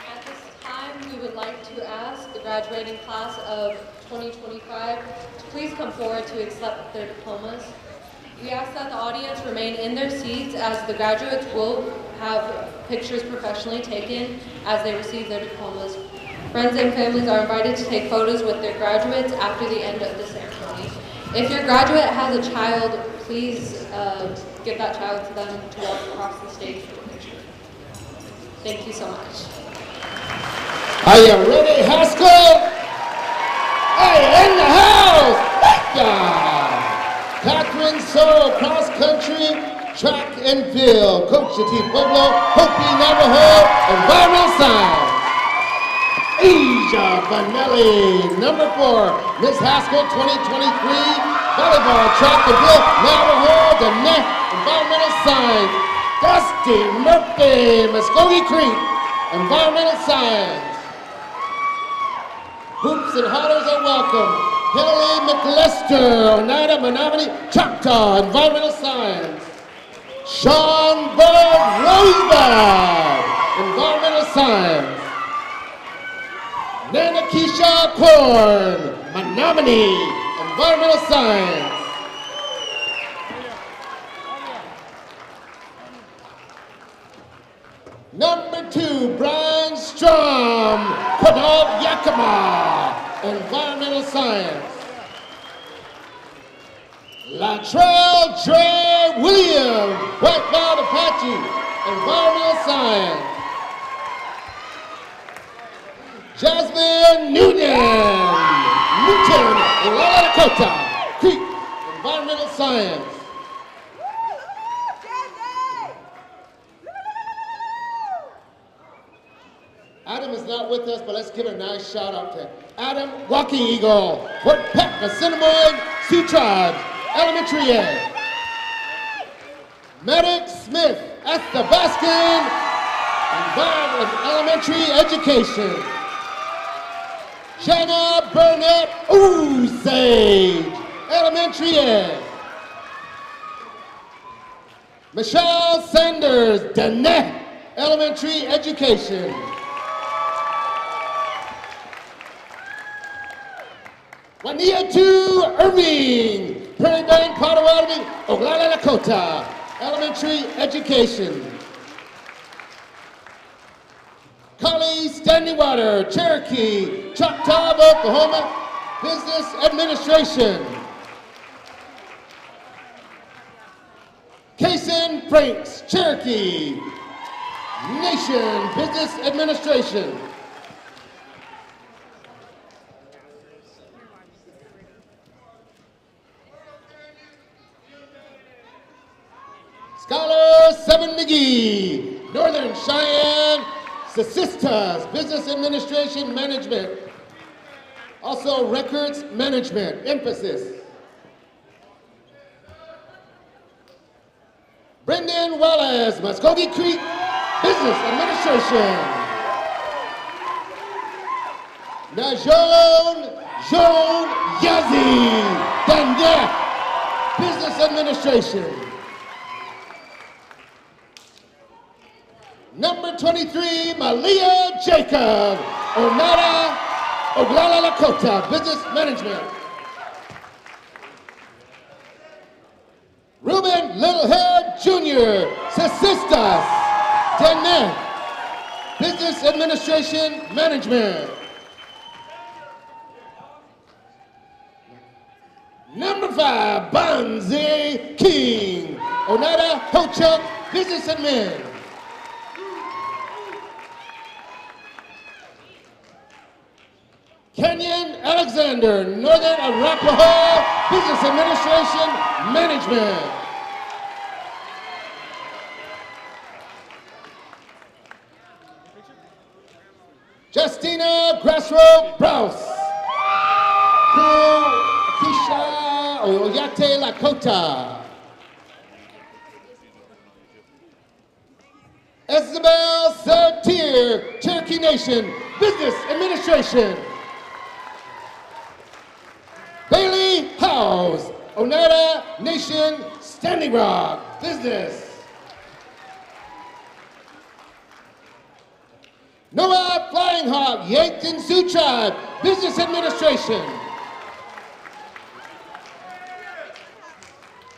At this time, we would like to ask the graduating class of 2025 to please come forward to accept their diplomas. We ask that the audience remain in their seats as the graduates will have pictures professionally taken as they receive their diplomas. Friends and families are invited to take photos with their graduates after the end of the ceremony. If your graduate has a child, please give that child to them to walk across the stage for a picture. Thank you so much. Are you ready, Haskell? Hey, in the house! Catherine Sorrell, cross country, track and field. Coach Team Pueblo, Hopi Navajo, environmental science. Asia Vanelli, number 4, Miss Haskell 2023, volleyball, track and field, Navajo, the net, environmental science. Dusty Murphy, Muskogee Creek, environmental science. Hoops and hollers are welcome. Kelly McLester, Oneida, Menominee, Choctaw, environmental science. Sean Berg Rosebud, environmental science. Nana Keisha Korn, Menominee, environmental science. Number 2, Brian Strom, Quinault Yakima, environmental science. Latrell Dre Williams, White Cloud Apache, environmental science. Jasmine Newton, Lakota, Creek, environmental science. Adam is not with us, but let's give a nice shout out to Adam Walking Eagle, Fort Peck, Assiniboine, Sioux Tribes, Elementary Ed. Medic Smith, Athabascan, Elementary Education. Jenna Burnett Osage, Elementary Ed. Michelle Sanders, Danette, Elementary Education. Juanita Irving, Prairie Bank, Potawatomi, Oglala, Lakota, Elementary Education. Collie Standingwater, Cherokee, Choctaw, Oklahoma, Business Administration. Franks, Cherokee Nation Business Administration. Scholar Seven McGee, Northern Cheyenne Sesistas, Business Administration Management. Also Records Management, emphasis. Brendan Wallace, Muskogee Creek, Business Administration. Najon Yazi, Dande, Business Administration. Number 23, Malia Jacob, Onada, Oglala Lakota, Business Management. Ruben Littlehead Jr., Sesistas, Dene, Business Administration Management. Number 5, Banzi King, Onada Ho-Chunk, Business Admin. Kenyon Alexander, Northern Arapaho, Business Administration Management. Justina Grassroot Browse, Kisha Oyate Lakota. Isabel Sartier, Cherokee Nation, Business Administration. Bailey Howes, Oneida Nation, Standing Rock, Business. Noah Flying Hawk, Yankton Sioux Tribe, Business Administration.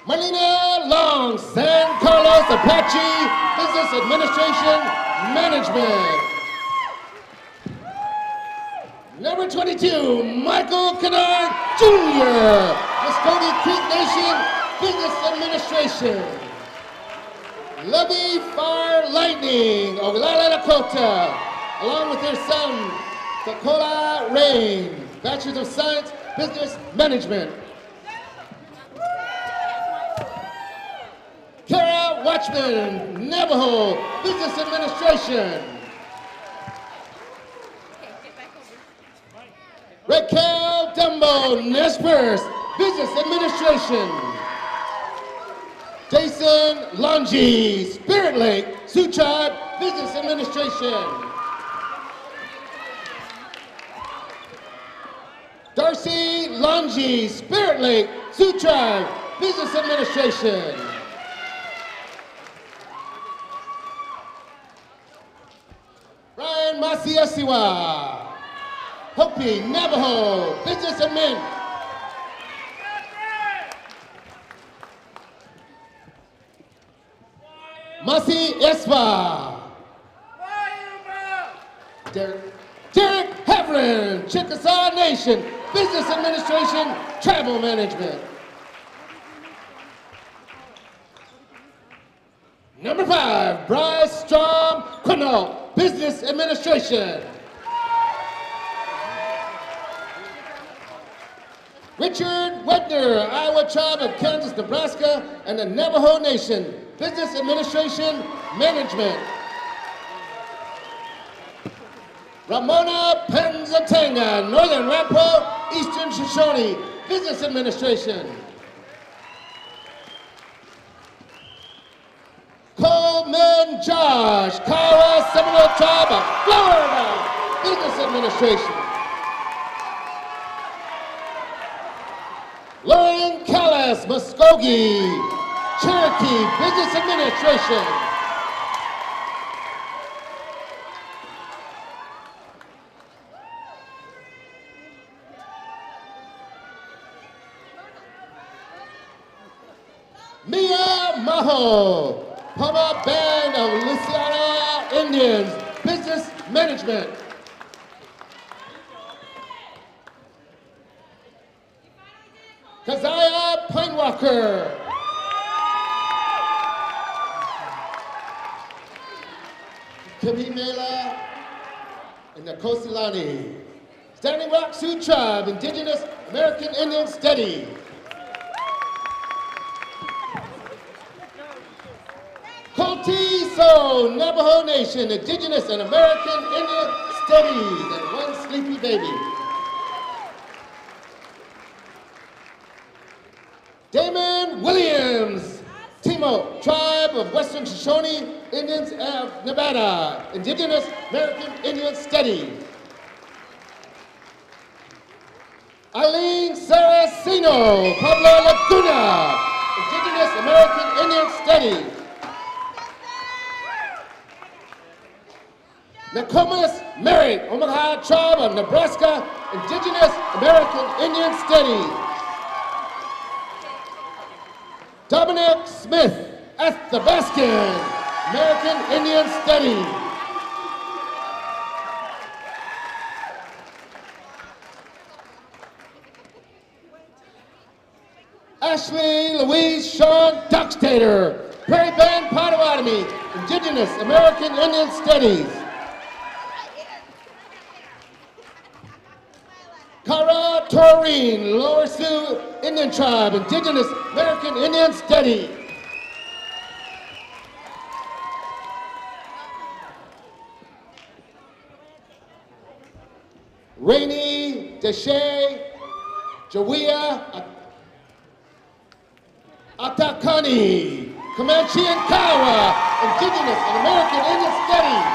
Marlena Long, San Carlos Apache, Business Administration Management. Number 22, Michael Kennard Jr., Muskogee Creek Nation, Business Administration. Lovey Fire Lightning, Oglala Lakota, along with their son, Dakota Rain, Bachelor of Science, Business Management. Kara Watchman, Navajo, Business Administration. Raquel Dumbo, Nespers, Business Administration. Jason Longi, Spirit Lake, Sioux Tribe, Business Administration. Darcy Longi, Spirit Lake, Sioux Tribe, Business Administration. Ryan Masiasiwa, Hopi, Navajo, Business Admin. Masi Espa. Derek Heverin, Chickasaw Nation, Business Administration, Tribal Management. Number 5, Bryce Strom Quinault, Business Administration. Richard Wedner, Iowa Tribe of Kansas, Nebraska, and the Navajo Nation, Business Administration Management. Ramona Penzatanga, Northern Rapo, Eastern Shoshone, Business Administration. Coleman Josh, Kiowa Seminole Tribe of Florida, Business Administration. Lauren Callis, Muskogee, Cherokee, Business Administration. Mia Maho, Pama Band of Louisiana Indians, Business Management. Keziah Pinewalker, Kimimela, and the Kosilani. Standing Rock Sioux Tribe, Indigenous American Indian Studies. Cotiso Navajo Nation, Indigenous and American Indian Studies, and one sleepy baby. Damon Williams, Timo, Tribe of Western Shoshone Indians of Nevada, Indigenous American Indian Studies. Eileen Saraceno, Pueblo Laguna, Indigenous American Indian Studies. Nokomis Merritt, Omaha Tribe of Nebraska, Indigenous American Indian Studies. Dominic Smith, Athabascan, American Indian Studies. Ashley Louise Sean Dockstader, Prairie Band Potawatomi, Indigenous American Indian Studies. Cara Taurine, Lower Sioux Indian Tribe, Indigenous American Indian Studies. Rainey Deshay, Jawia Atakani, Comanche and Kiowa, Indigenous and American Indian Studies.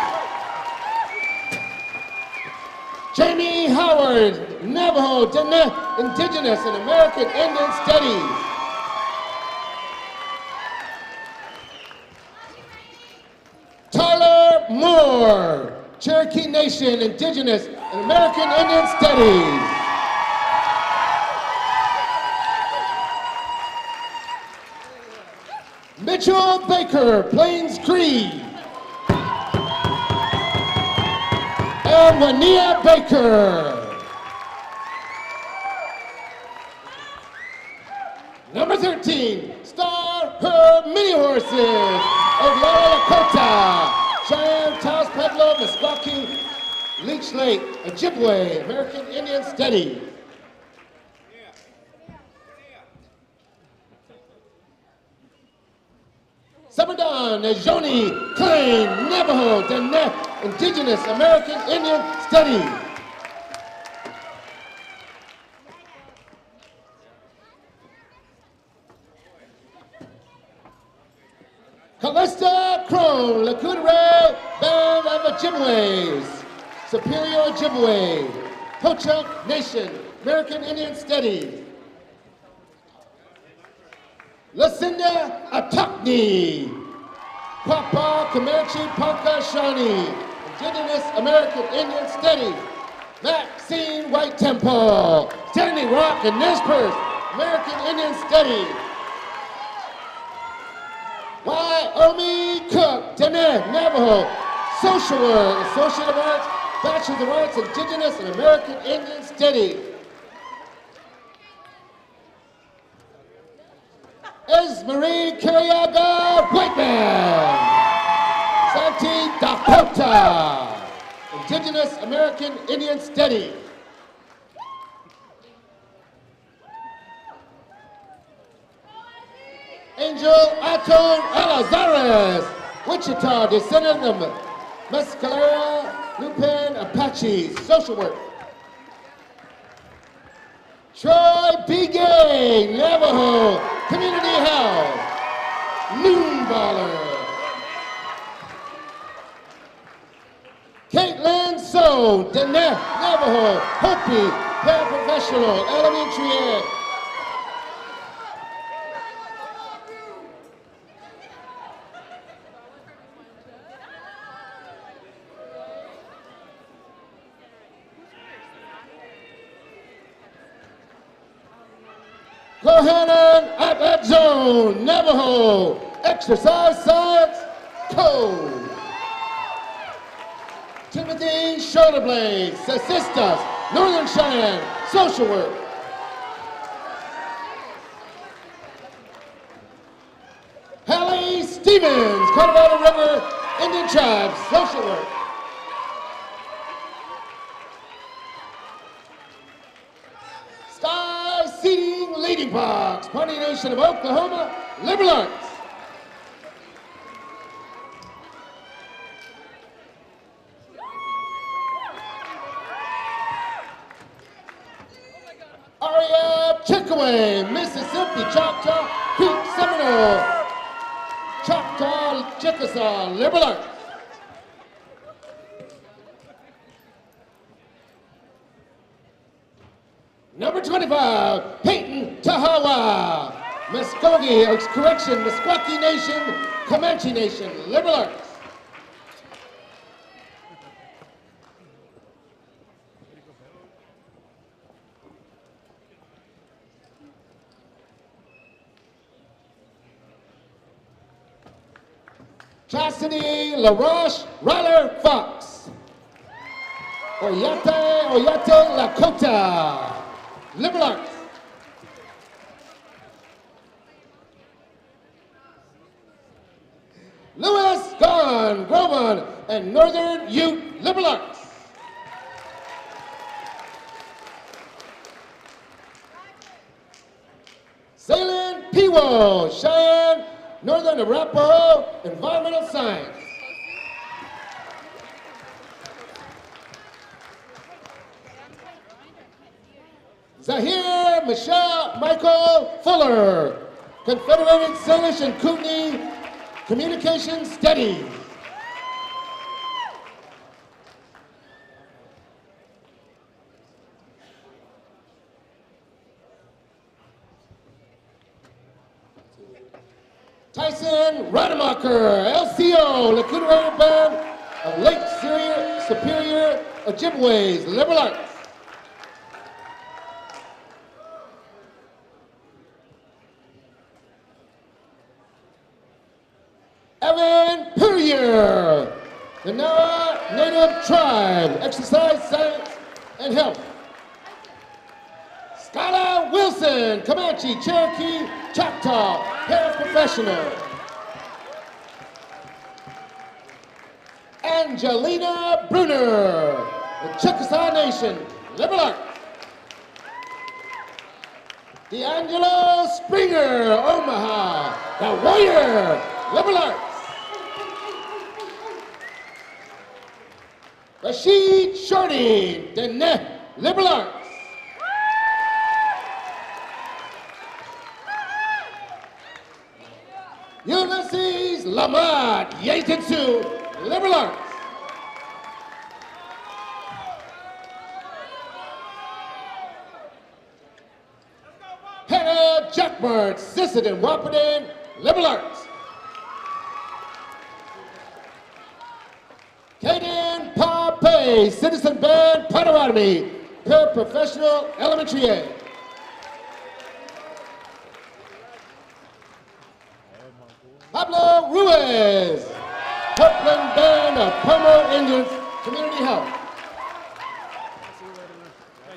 Jamie Howard, Navajo, Indigenous and American Indian Studies. Tyler Moore, Cherokee Nation, Indigenous and American Indian Studies. Mitchell Baker, Plains Cree. And Wania Baker. Number 13, Star Her Mini Horses of La Lakota, Cheyenne, Taos, Pueblo, Meskwaki, Leech Lake, Ojibwe, American Indian Studies. Samadan, Najoni, Klein, Navajo, Indigenous American Indian Studies. Callista Crone, Lakudere Band of Ojibways, Superior Ojibwe, Ho-Chunk Nation, American Indian Studies. Lucinda Atukni, Papa Comanche Ponca Shawnee, Indigenous American Indian Studies. Maxine White Temple, Standing Rock and Nez Perce, American Indian Studies. Wyoming Cook, Dene, Navajo, Social Work, Associate of Arts, Bachelor of Arts, Indigenous and American Indian Studies. Esmarie Carriaga Whiteman, Santi Dakota, Indigenous American Indian Studies. Angel Aton Alazares, Wichita, descendant of Mescalera, Lupin, Apaches, Social Work. Troy Begay, Navajo, Community Health, Noonballer. Caitlin So, Navajo, Hopi, Paraprofessional, Elementary Ed. Kohanan Abed Zone, Navajo, Exercise Science Code. Timothy Shoulderblades, Assistas, Northern Cheyenne, Social Work. Hallie Stevens, Colorado River Indian Tribes, Social Work. Sky Seating Leading Box, Pawnee Nation of Oklahoma, Liberal Arts. Aria Chickaway, Mississippi, Choctaw Creek Seminole, Choctaw Chickasaw, Liberal Arts. Number 25, Peyton Tahawa, Meskwaki Nation, Comanche Nation, Liberal Arts. Chastity LaRoche Ryler Fox, Oyate Lakota, Liberal Arts. Lewis Gahn Groban and Northern Ute, Liberal Arts. Salin Piwo, Cheyenne, Northern Arapaho, Environmental Science. Zahir Michelle Michael Fuller, Confederated Salish and Kootenai Communication Studies. Tyson Rademacher, LCO, Lakota Raider Band of Lake Superior, Ojibways, Liberal Arts. Evan Puryear, the Nawa Native Tribe, Exercise, Science, and Health. Skylar Wilson, Comanche, Cherokee, Choctaw, paraprofessional. Angelina Bruner, the Chickasaw Nation, Liberal Arts. D'Angelo Springer, Omaha, the Warrior, Liberal Arts. Rashid Shorty, Dene, Liberal Arts. Ulysses Lamont, Yatensu, Liberal Arts. Hannah Jackmart, Sisseton, Wapadan, Liberal Arts. Kaden Pompey, Citizen Band, Potawatomi, paraprofessional, Elementary A. Pablo Ruiz, Copeland Band of Pomo Indians, Community Health.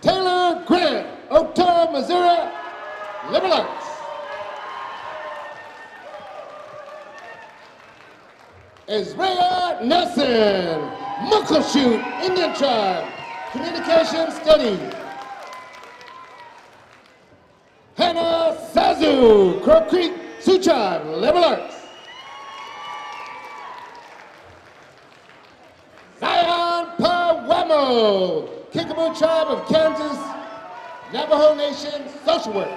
Taylor Grant, Otoe, Missouri, Liberal Arts. Israel Nelson, Muckleshoot, Indian Tribe, Communication Studies. Hannah Sazu, Crow Creek, Sioux Tribe, Liberal Arts. Zion Pawamo, Kickapoo Tribe of Kansas, Navajo Nation, Social Work.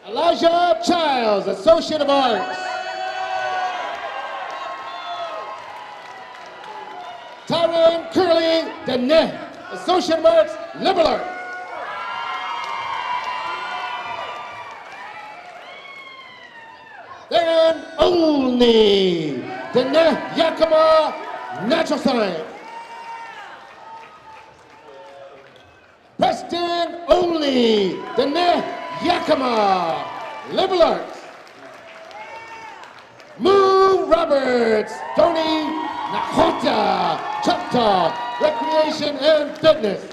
Elijah Childs, Associate of Arts. Tyron Curley, Dene, Associate of Arts, Liberal Arts. Darren Olney, Dene, Yakima, Natural Science. Preston Olney, Dene, Yakima, Liberal Arts. Moo Roberts, Tony Nakota, Choctaw, Recreation and Fitness.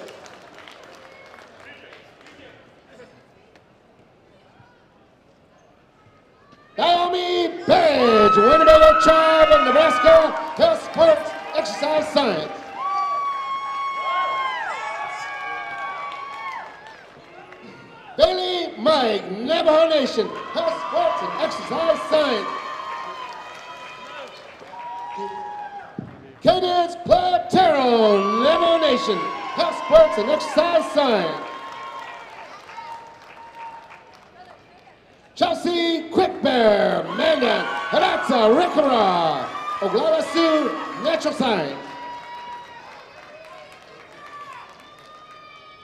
Naomi Barrett, Heritage, Winnebago Tribe of Nebraska, Health, Sports, Exercise, Science. Bailey Mike, Navajo Nation, Health, Sports, and Exercise, Science. Cadence Platero, Navajo Nation, Health, Sports, and Exercise, Science. Chelsea Quickbear, Mandan, Hadatsa, Rikara, Oglala Sioux, Natural Science.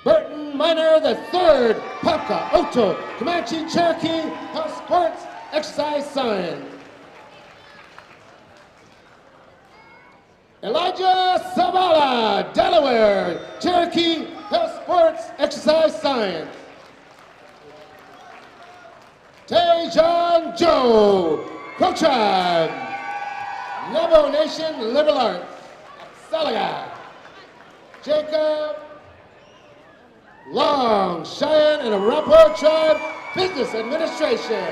Burton Minor III, Papka, Oto, Comanche, Cherokee, Health, Sports, Exercise, Science. Elijah Savala, Delaware, Cherokee, Health, Sports, Exercise, Science. Tejan Joe, Crow Tribe, Navajo Nation, Liberal Arts, Salaga. Jacob Long, Cheyenne and Arapaho Tribe, Business Administration.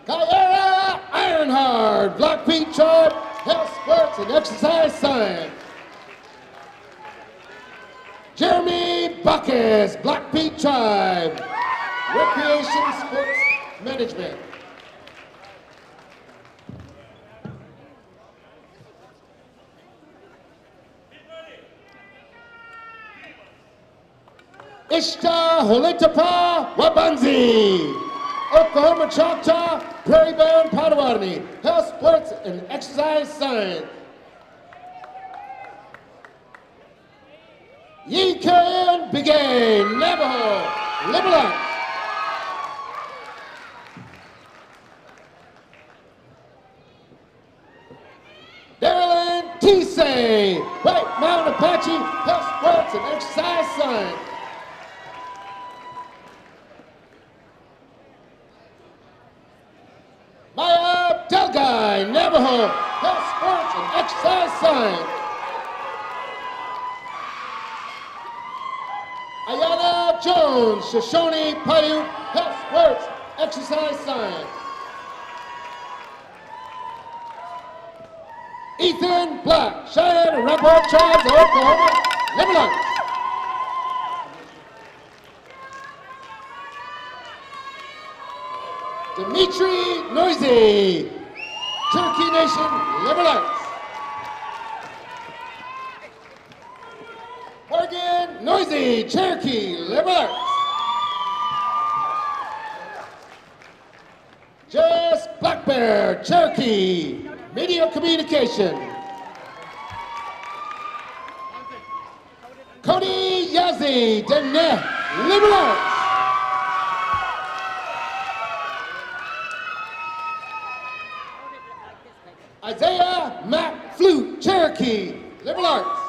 Kayera Ironheart, Black Pete Tribe, Health, Sports, and Exercise, Science. Jeremy Bacchus, Black Pete Tribe, Recreation, Sports, Management. Ishta Holitapa Wabanzi, Oklahoma Choctaw, Prairie Band Potawatomi, Health, Sports, and Exercise, Science. Yikan Bigay, Navajo, Liberal Arts. Darylyn Tisay, White Mountain Apache, Health, Sports, and Exercise, Science. Maya Delguy, Navajo, Health, Sports, and Exercise, Science. Ayana Jones, Shoshone Paiute, Health, Sports, Exercise, Science. Ethan Black, Cheyenne and Arapaho Tribes of Oklahoma, Liberal Arts. Dimitri Noisy, Cherokee Nation, Liberal Arts. Morgan Noisy, Cherokee, Liberal Arts. Jess Black Bear, Cherokee, Media Communication. Cody Yazzie, Dene, Liberal Arts. Isaiah Matt Flute, Cherokee, Liberal Arts.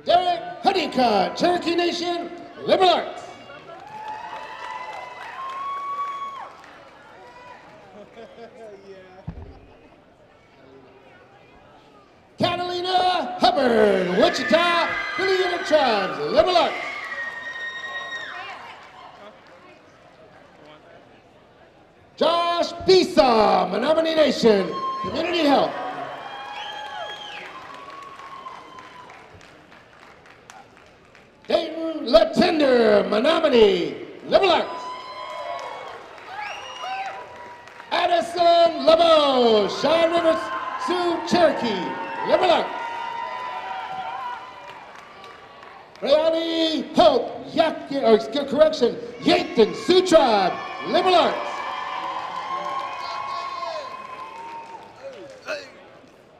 Derek Honeycutt, Cherokee Nation, Liberal Arts. Catalina Hubbard, Wichita, Affiliated Tribes, Liberal Arts. Josh Bisa, Menominee Nation, Community Health. Dayton Latender, Menominee, Liberal Arts. Addison LeBeau, Cheyenne River Sioux, Cherokee, Liberal Arts. Rayani Hope, Yankton Sioux Tribe, Liberal Arts.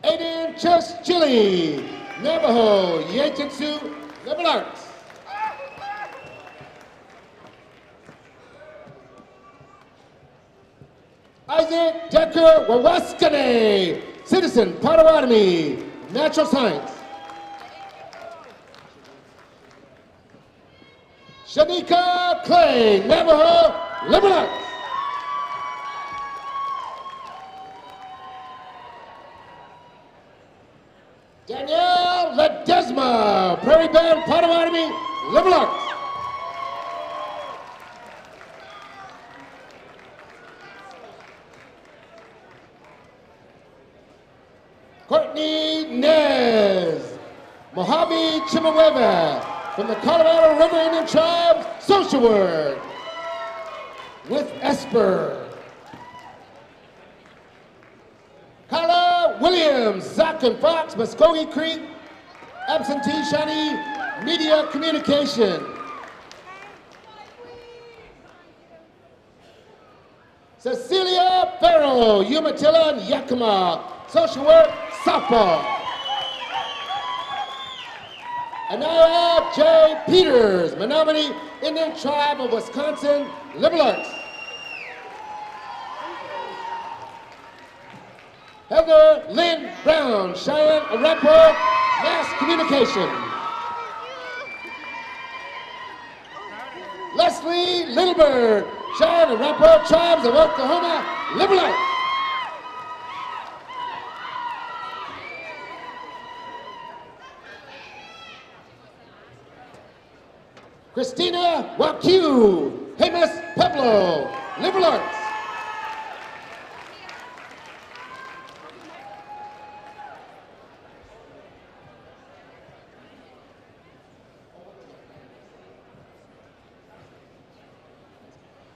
Aiden Chus Chili, Navajo, Yankton Sioux, Liberal Arts. Isaac Decker Wawaskane, Citizen, Potawatomi, Natural Science. Shanika Clay, Navajo, Liberal Arts. Danielle Ledesma, Prairie Band, Potawatomi, Liberal Arts. Courtney Nez, Mojave Chimaweva, from the Colorado River Indian Tribes, social work with Esper. Carla Williams, Sac and Fox, Muskogee Creek, absentee Shawnee Media Communication. Cecilia Farrell, Umatilla and Yakima, social work, softball. Anaya J. Peters, Menominee Indian Tribe of Wisconsin, Liberal Arts. Heather Lynn Brown, Cheyenne Arapaho, Mass Communication. Leslie Littlebird, Cheyenne Arapaho Tribes of Oklahoma, Liberal Arts. Christina Wakiu, Jemez Pueblo, Liberal Arts.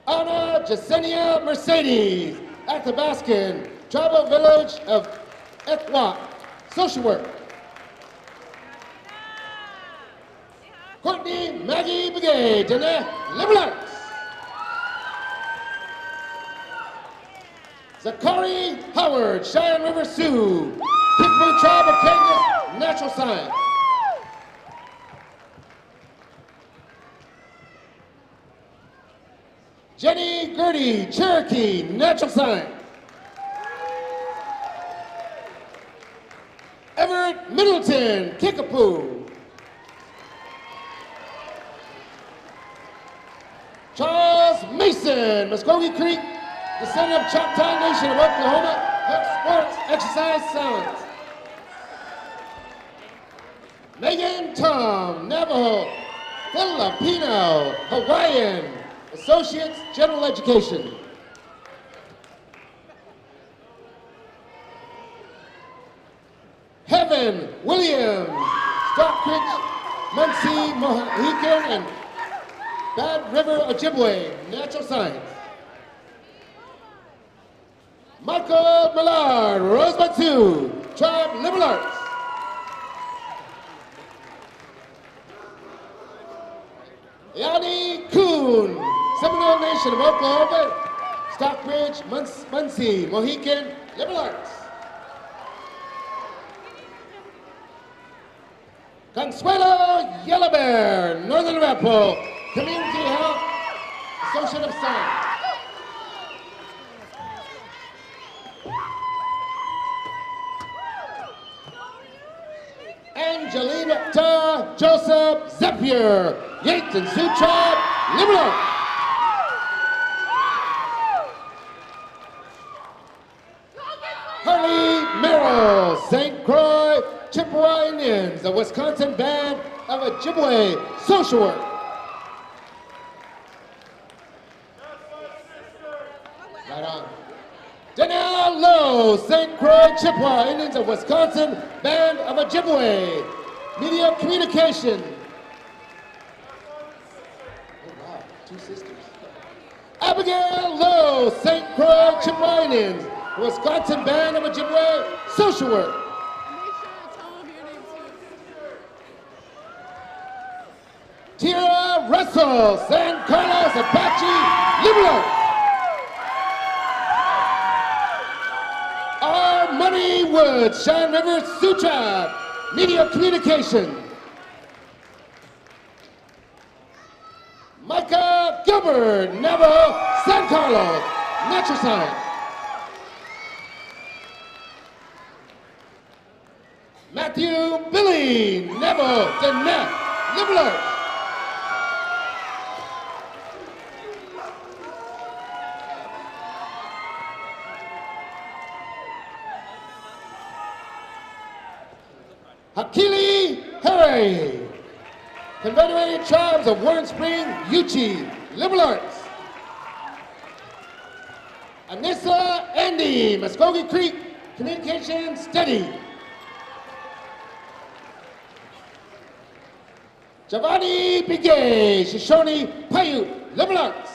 Anna Jasenia Mercedes, Athabascan, Tribal Village of Ethwak, social work. Courtney Maggie Begay, Dene, Liberal Arts. Zachary Howard, Cheyenne River Sioux, Kickapoo Tribe of Kansas, Natural Science. Jenny Gertie, Cherokee, Natural Science. Everett Middleton, Kickapoo. Charles Mason, Muskogee Creek, descendant of Choctaw Nation of Oklahoma, health, sports, exercise, science. Megan Tom, Navajo, Filipino, Hawaiian, Associates, General Education. Heaven Williams, Stockbridge, Muncie, Mohican, and Bad River, Ojibwe, Natural Science. Michael Millard, Rosebud Sioux, Tribe, Liberal Arts. Yanni Kuhn, Seminole Nation of Oklahoma, Stockbridge, Muncie, Mohican, Liberal Arts. Consuelo Yellow Bear, Northern Arapaho, Community Health, Associate of Science. Angelina Joseph Zephyr, Yates and Sioux Tribe, Liberal Arts. Harley Merrill, St. Croix, Chippewa Indians, the Wisconsin Band of Ojibwe, social work. Right on. Danielle Lowe, St. Croix, Chippewa Indians of Wisconsin, Band of Ojibwe, media communication. Oh wow, two sisters. Abigail Lowe, St. Croix, Chippewa Indians, Wisconsin Band of Ojibwe, social work. Tira Russell, San Carlos Apache, Liberal Arts. R. Money Woods, Cheyenne River, Sioux Tribe, media communication. Micah Gilbert, Navajo, San Carlos, natural science. Matthew Billy, Navajo, Dene, Liberal Arts. Hakili Harry. Confederated Tribes of Warren Spring, Yuchi, Liberal Arts. Anissa Andy, Muskogee Creek, Communication Study. Giovanni Bigay, Shoshone Paiute, Liberal Arts.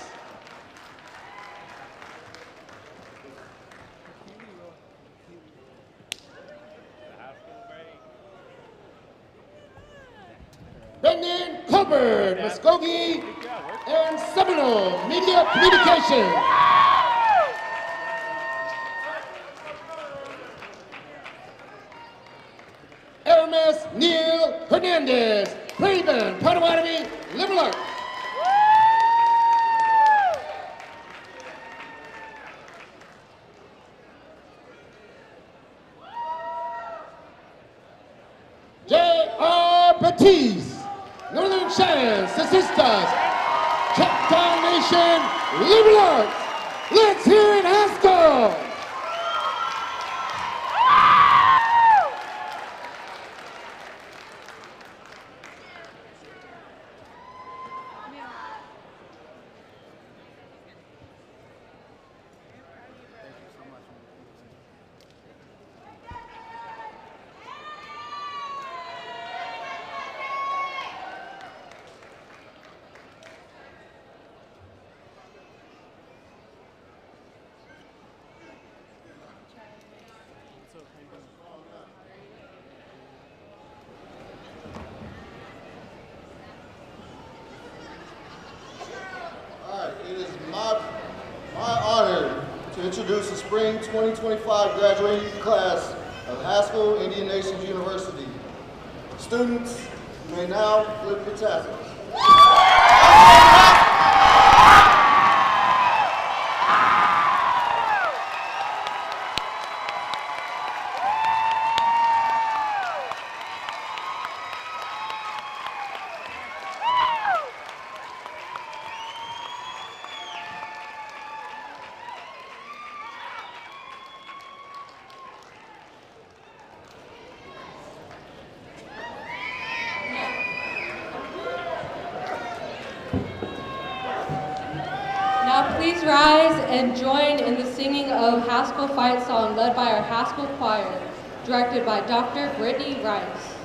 Brendan Colbert, Muskogee and Seminole, Media Communication. Aramis Neil Hernandez, Prairie Band, Potawatomi, Liberal Arts. J.R. Batiste, Northern Cheyenne, Sisters, Choctaw Nation, Liberal Arts. Let's hear it, Haskell. It is my honor to introduce the Spring 2025 graduating class of Haskell Indian Nations University. Students, you may now flip your tassels. Now please rise and join in the singing of Haskell Fight Song led by our Haskell Choir, directed by Dr. Brittany Rice.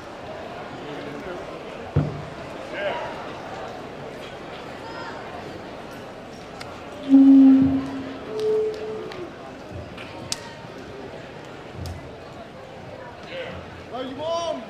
Are you on?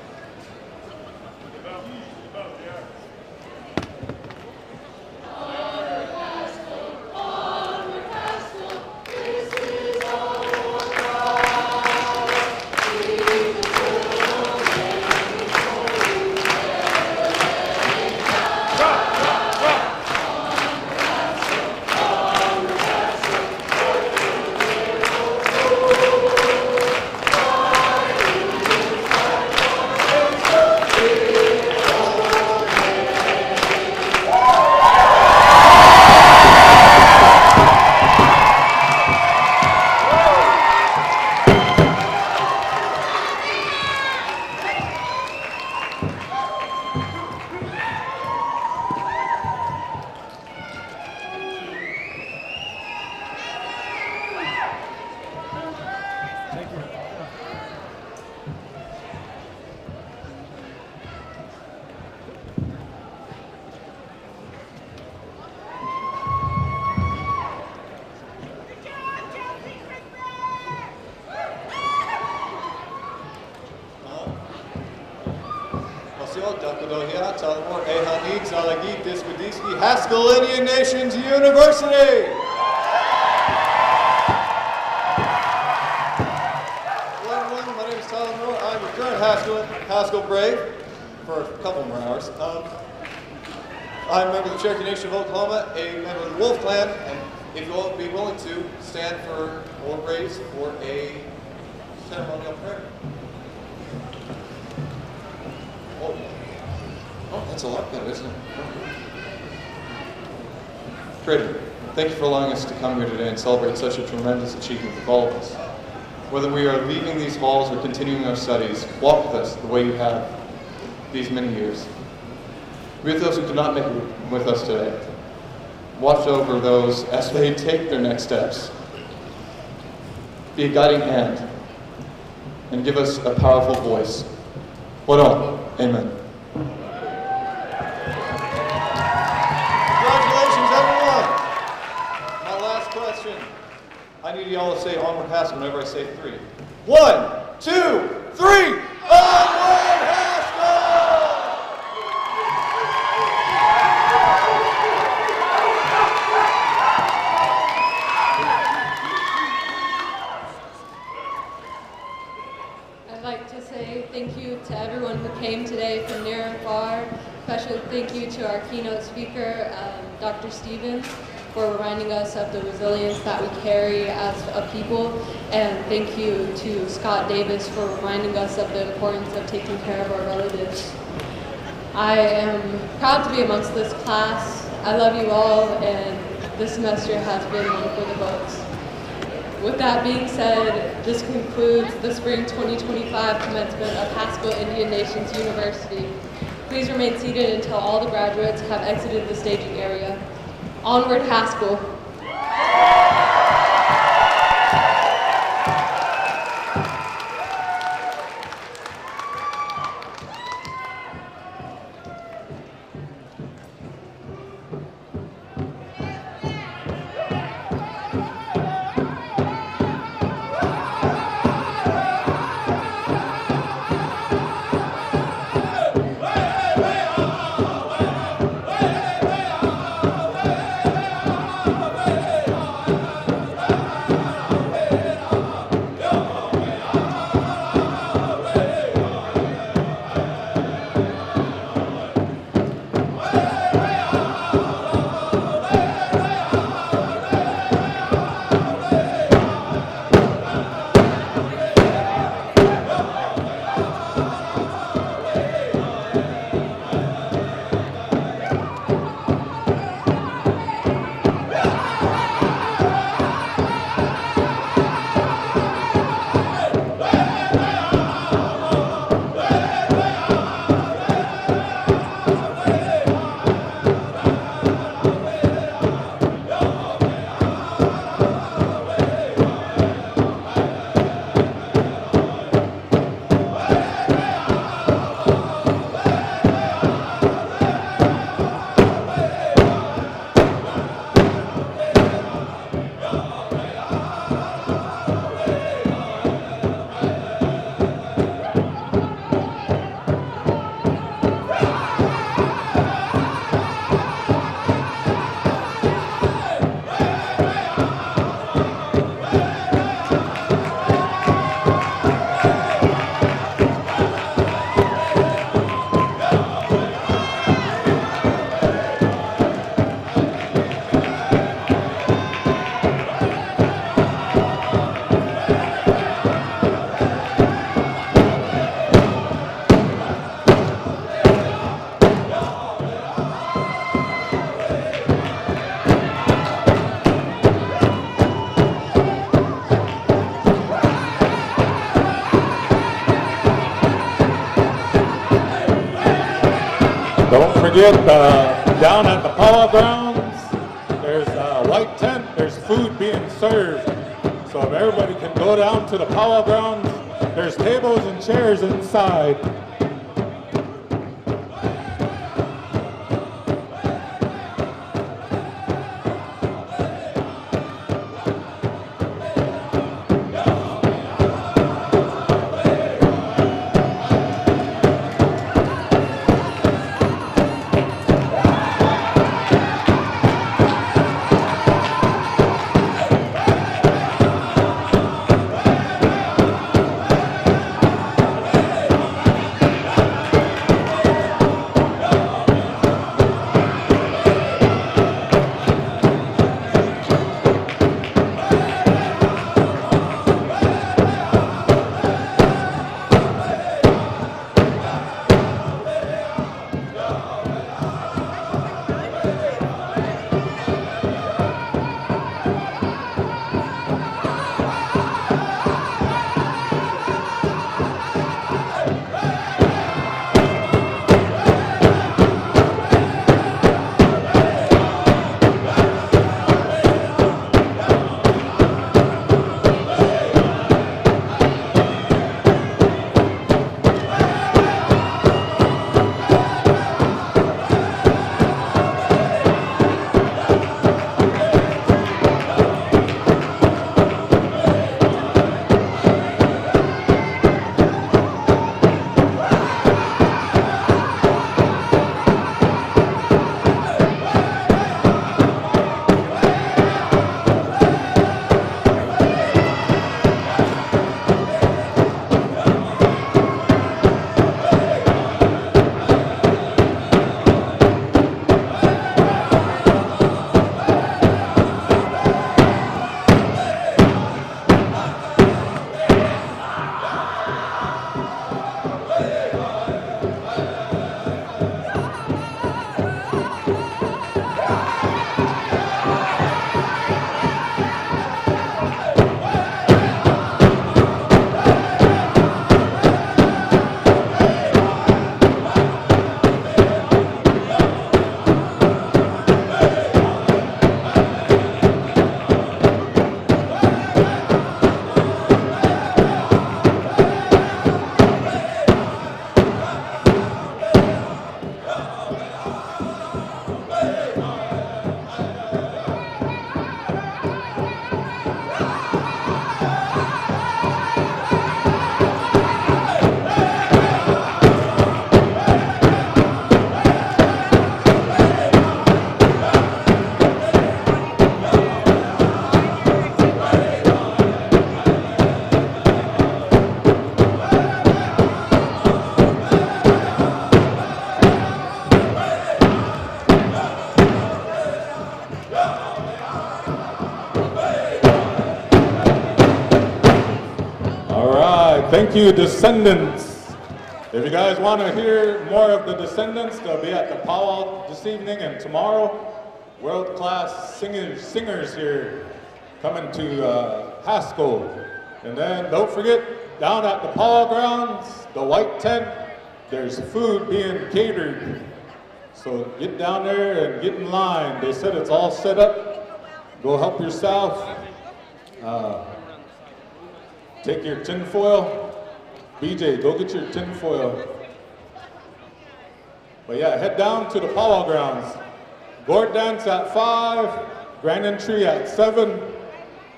Haskell Indian Nations University. Hello everyone, my name is Tyler Moore. I'm your current Haskell Brave for a couple more hours. I'm a member of the Cherokee Nation of Oklahoma, a member of the Wolf Clan, and if you'll be willing to stand for or raise for a ceremonial prayer. Oh, that's a lot better, isn't it? Great. Thank you for allowing us to come here today and celebrate such a tremendous achievement with all of us. Whether we are leaving these halls or continuing our studies, walk with us the way you have these many years. Be with those who could not make it with us today. Watch over those as they take their next steps. Be a guiding hand and give us a powerful voice. What on? Amen. Congratulations, everyone. My last question. I need y'all to say onward Haskell whenever I say 3. 1, 2, 3. Onward Haskell! I'd like to say thank you to everyone who came today from near and far. Special thank you to our keynote speaker, Dr. Stevens, for reminding us of the resilience that we carry as a people. And thank you to Scott Davis for reminding us of the importance of taking care of our relatives. I am proud to be amongst this class. I love you all, and this semester has been one for the books. With that being said, this concludes the Spring 2025 commencement of Haskell Indian Nations University. Please remain seated until all the graduates have exited the staging area. Onward Haskell. Don't forget, down at the Power Grounds, there's a white tent, there's food being served. So if everybody can go down to the Power Grounds, there's tables and chairs inside. Thank you, Descendants. If you guys want to hear more of the Descendants, they'll be at the powwow this evening and tomorrow. World-class singers here coming to Haskell. And then don't forget, down at the powwow grounds, the white tent, there's food being catered. So get down there and get in line. They said it's all set up. Go help yourself. Take your tin foil. BJ, go get your tin foil. But yeah, head down to the powwow grounds. Gourd dance at 5, grand entry at 7.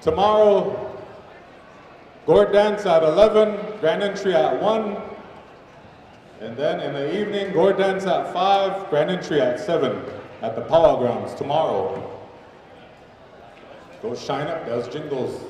Tomorrow, gourd dance at 11, grand entry at 1. And then in the evening, gourd dance at 5, grand entry at 7 at the powwow grounds tomorrow. Go shine up those jingles.